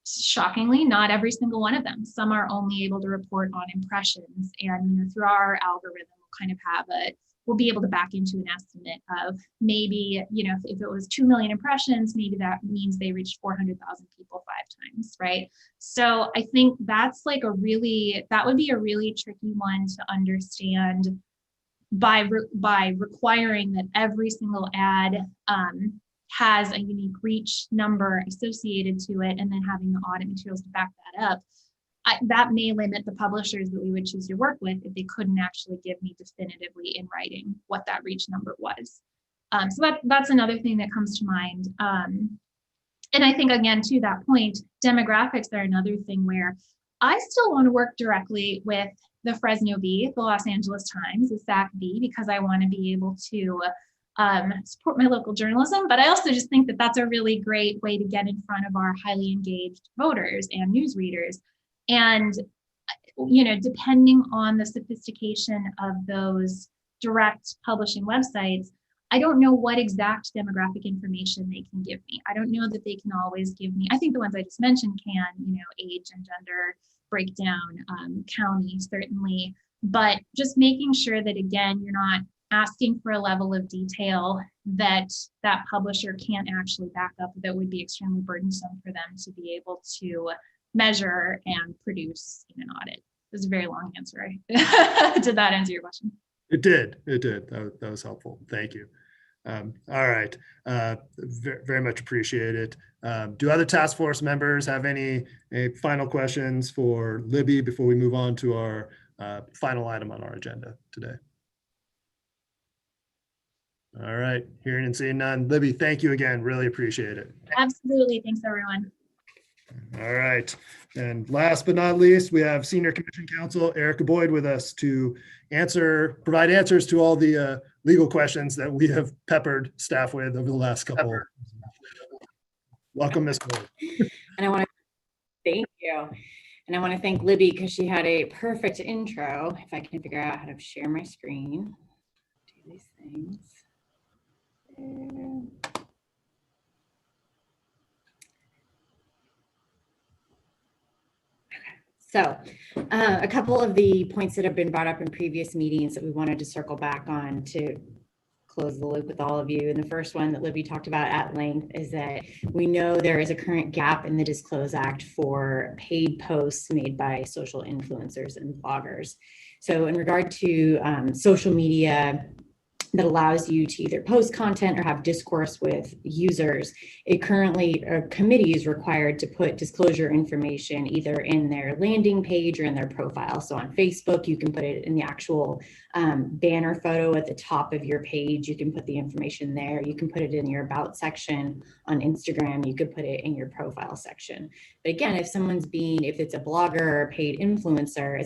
shockingly, not every single one of them. Some are only able to report on impressions, and through our algorithm, we'll kind of we'll be able to back into an estimate of maybe, if it was 2 million impressions, maybe that means they reached 400,000 people 5 times, right? So I think that's that would be a really tricky one to understand by requiring that every single ad has a unique reach number associated to it, and then having the audit materials to back that up. That may limit the publishers that we would choose to work with if they couldn't actually give me definitively in writing what that reach number was. So that's another thing that comes to mind. And I think, again, to that point, demographics are another thing where I still want to work directly with the Fresno Bee, the Los Angeles Times, the SAC Bee, because I want to be able to support my local journalism. But I also just think that that's a really great way to get in front of our highly engaged voters and news readers. And, depending on the sophistication of those direct publishing websites, I don't know what exact demographic information they can give me. I don't know that they can always give me, I think the ones I just mentioned can, age and gender breakdown, county, certainly, but just making sure that, again, you're not asking for a level of detail that publisher can't actually back up, that would be extremely burdensome for them to be able to measure and produce in an audit. It was a very long answer. Did that answer your question? It did. That was helpful. Thank you. All right. Very much appreciate it. Do other task force members have any final questions for Libby before we move on to our final item on our agenda today? All right. Hearing and seeing none. Libby, thank you again. Really appreciate it. Absolutely. Thanks, everyone. All right. And last but not least, we have Senior Commission Counsel Erica Boyd with us to provide answers to all the legal questions that we have peppered staff with over the last couple. Welcome, Ms. Boyd. And I want to thank you. And I want to thank Libby because she had a perfect intro. If I can figure out how to share my screen, do these things. So a couple of the points that have been brought up in previous meetings that we wanted to circle back on to close the loop with all of you. And the first one that Libby talked about at length is that we know there is a current gap in the Disclose Act for paid posts made by social influencers and bloggers. So in regard to social media that allows you to either post content or have discourse with users, it currently, a committee is required to put disclosure information either in their landing page or in their profile. So on Facebook, you can put it in the actual banner photo at the top of your page. You can put the information there. You can put it in your about section. On Instagram, you could put it in your profile section. But again, if it's a blogger or a paid influencer,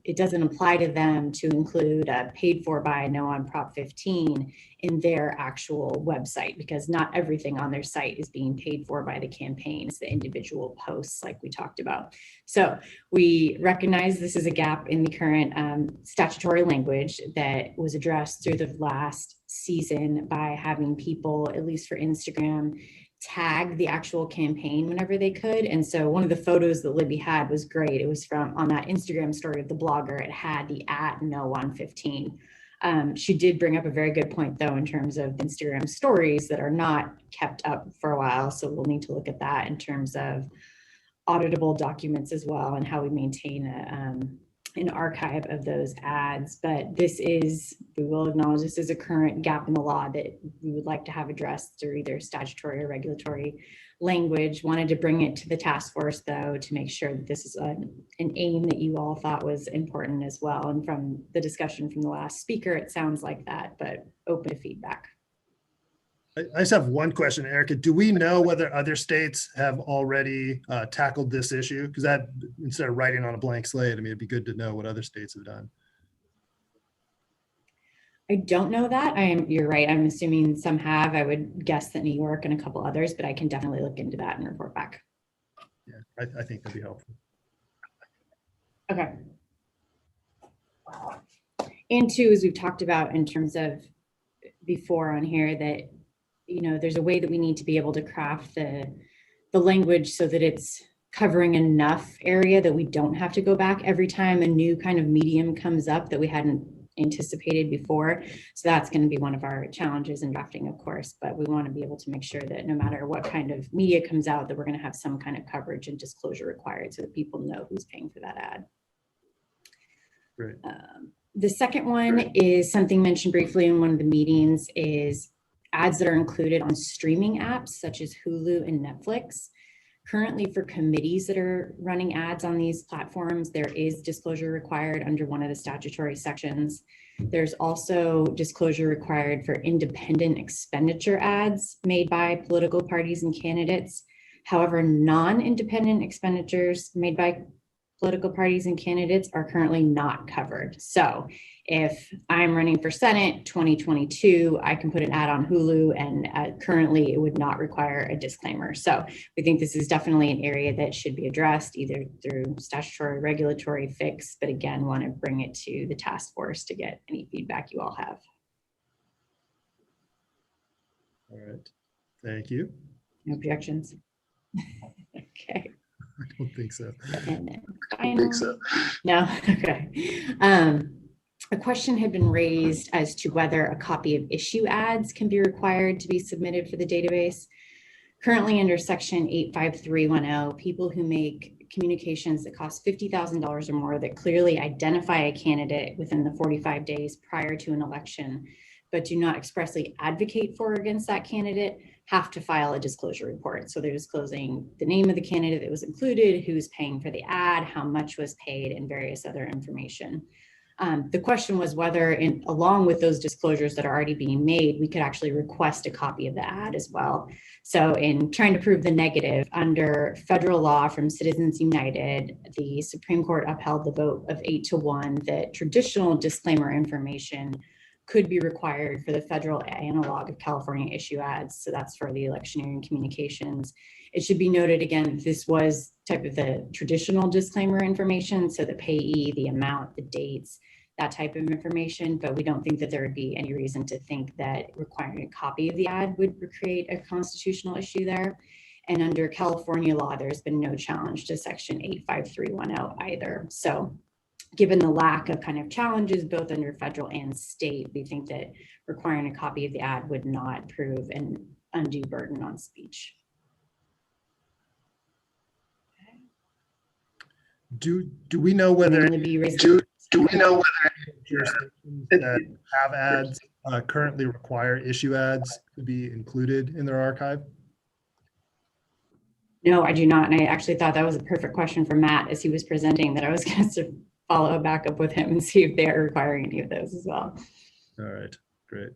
it doesn't apply to them to include paid for by no on Prop 15 in their actual website, because not everything on their site is being paid for by the campaign. It's the individual posts like we talked about. So we recognize this is a gap in the current statutory language that was addressed through the last season by having people, at least for Instagram, tag the actual campaign whenever they could. And so one of the photos that Libby had was great. It was on that Instagram story of the blogger. It had the @no115. She did bring up a very good point though, in terms of Instagram stories that are not kept up for a while. So we'll need to look at that in terms of auditable documents as well, and how we maintain an archive of those ads. But we will acknowledge this is a current gap in the law that we would like to have addressed through either statutory or regulatory language. Wanted to bring it to the task force though, to make sure that this is an aim that you all thought was important as well. And from the discussion from the last speaker, it sounds like that, but open to feedback. I just have one question, Erica. Do we know whether other states have already tackled this issue? Because that, instead of writing on a blank slate, I mean, it'd be good to know what other states have done. I don't know that. You're right. I'm assuming some have. I would guess that New York and a couple others, but I can definitely look into that and report back. Yeah, I think that'd be helpful. Okay. And two, as we've talked about in terms of before on here, that there's a way that we need to be able to craft the language so that it's covering enough area that we don't have to go back every time a new kind of medium comes up that we hadn't anticipated before. So that's going to be one of our challenges in drafting, of course, but we want to be able to make sure that no matter what kind of media comes out, that we're going to have some kind of coverage and disclosure required so that people know who's paying for that ad. Great. The second one is something mentioned briefly in one of the meetings, is ads that are included on streaming apps such as Hulu and Netflix. Currently, for committees that are running ads on these platforms, there is disclosure required under one of the statutory sections. There's also disclosure required for independent expenditure ads made by political parties and candidates. However, non-independent expenditures made by political parties and candidates are currently not covered. So if I'm running for Senate 2022, I can put an ad on Hulu, and currently it would not require a disclaimer. So we think this is definitely an area that should be addressed either through statutory or regulatory fix, but again, want to bring it to the task force to get any feedback you all have. All right, thank you. No objections? Okay. I don't think so. And then finally, no, okay. A question had been raised as to whether a copy of issue ads can be required to be submitted for the database. Currently under section 85310, people who make communications that cost $50,000 or more that clearly identify a candidate within the 45 days prior to an election, but do not expressly advocate for or against that candidate, have to file a disclosure report. So they're disclosing the name of the candidate that was included, who's paying for the ad, how much was paid, and various other information. The question was whether, along with those disclosures that are already being made, we could actually request a copy of the ad as well. So in trying to prove the negative, under federal law from Citizens United, the Supreme Court upheld the vote of 8-1 that traditional disclaimer information could be required for the federal analog of California issue ads. So that's for the electioneering communications. It should be noted again, this was type of the traditional disclaimer information. So the payee, the amount, the dates, that type of information, but we don't think that there would be any reason to think that requiring a copy of the ad would create a constitutional issue there. And under California law, there's been no challenge to section 85310 either. So given the lack of kind of challenges, both under federal and state, we think that requiring a copy of the ad would not prove an undue burden on speech. Do we know whether jurisdictions that have ads currently require issue ads to be included in their archive? No, I do not. And I actually thought that was a perfect question for Matt as he was presenting, that I was going to follow back up with him and see if they're requiring any of those as well. All right, great.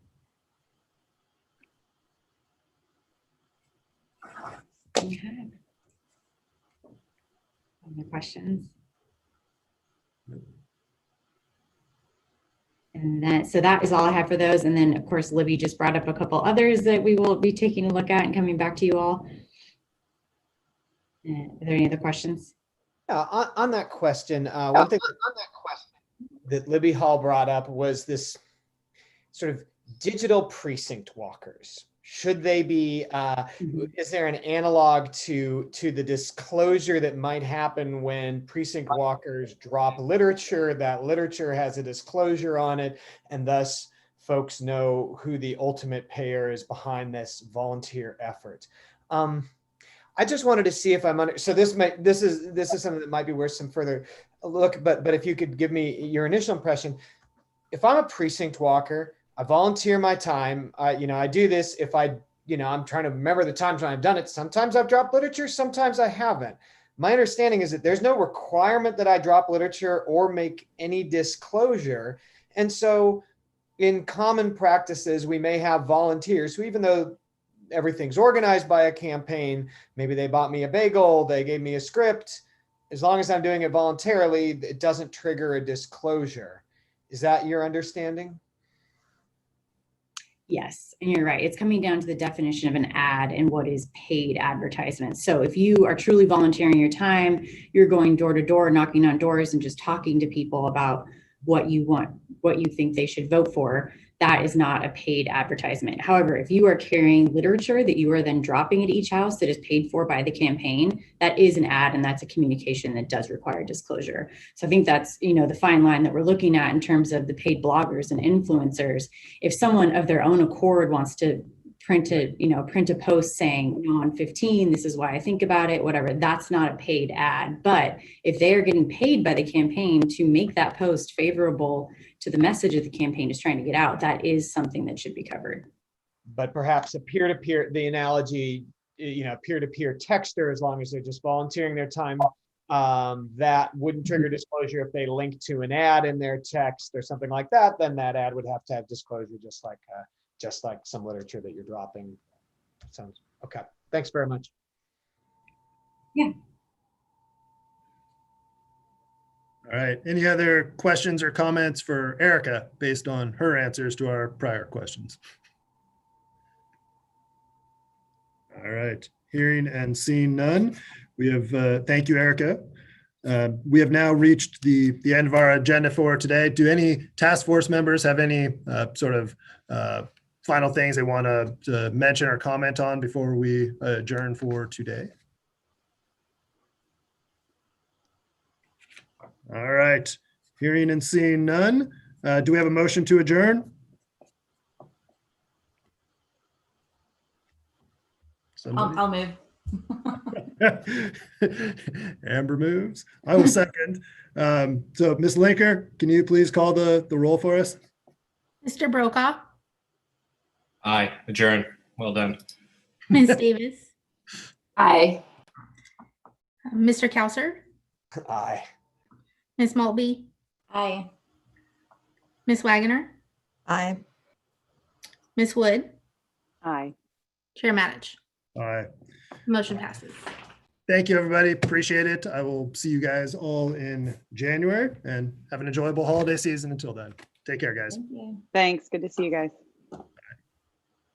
Okay. Any questions? And then, so that is all I have for those. And then of course, Libby just brought up a couple others that we will be taking a look at and coming back to you all. Are there any other questions? On that question, one thing that Libby Hall brought up was this sort of digital precinct walkers. Should they be, is there an analog to the disclosure that might happen when precinct walkers drop literature? That literature has a disclosure on it, and thus folks know who the ultimate payer is behind this volunteer effort. I just wanted to see if I'm under, so this is something that might be worth some further look, but if you could give me your initial impression. If I'm a precinct walker, I volunteer my time. I do this if I'm trying to remember the times when I've done it. Sometimes I've dropped literature, sometimes I haven't. My understanding is that there's no requirement that I drop literature or make any disclosure. And so in common practices, we may have volunteers who, even though everything's organized by a campaign, maybe they bought me a bagel, they gave me a script, as long as I'm doing it voluntarily, it doesn't trigger a disclosure. Is that your understanding? Yes, and you're right. It's coming down to the definition of an ad and what is paid advertisement. So if you are truly volunteering your time, you're going door to door, knocking on doors and just talking to people about what you want, what you think they should vote for, that is not a paid advertisement. However, if you are carrying literature that you are then dropping at each house that is paid for by the campaign, that is an ad, and that's a communication that does require disclosure. So I think that's, the fine line that we're looking at in terms of the paid bloggers and influencers. If someone of their own accord wants to print a post saying, on 15, this is why I think about it, whatever, that's not a paid ad. But if they are getting paid by the campaign to make that post favorable to the message that the campaign is trying to get out, that is something that should be covered. But perhaps a peer-to-peer, the analogy, peer-to-peer texter, as long as they're just volunteering their time, that wouldn't trigger disclosure. If they link to an ad in their text or something like that, then that ad would have to have disclosure, just like some literature that you're dropping. Sounds okay. Thanks very much. Yeah. All right. Any other questions or comments for Erica based on her answers to our prior questions? All right. Hearing and seeing none, we have, thank you, Erica. We have now reached the end of our agenda for today. Do any task force members have any sort of final things they want to mention or comment on before we adjourn for today? All right. Hearing and seeing none, do we have a motion to adjourn? I'll move. Amber moves. I will second. So Ms. Linker, can you please call the roll for us? Mr. Brokaw, Aye, adjourn. Well done. Ms. Davis, Aye. Mr. Kauser, Aye. Ms. Maltby, Aye. Ms. Wagoner, Aye. Ms. Wood, Aye. Chair Matich. All right. Motion passes. Thank you, everybody. Appreciate it. I will see you guys all in January and have an enjoyable holiday season until then. Take care, guys. Thank you. Thanks. Good to see you guys.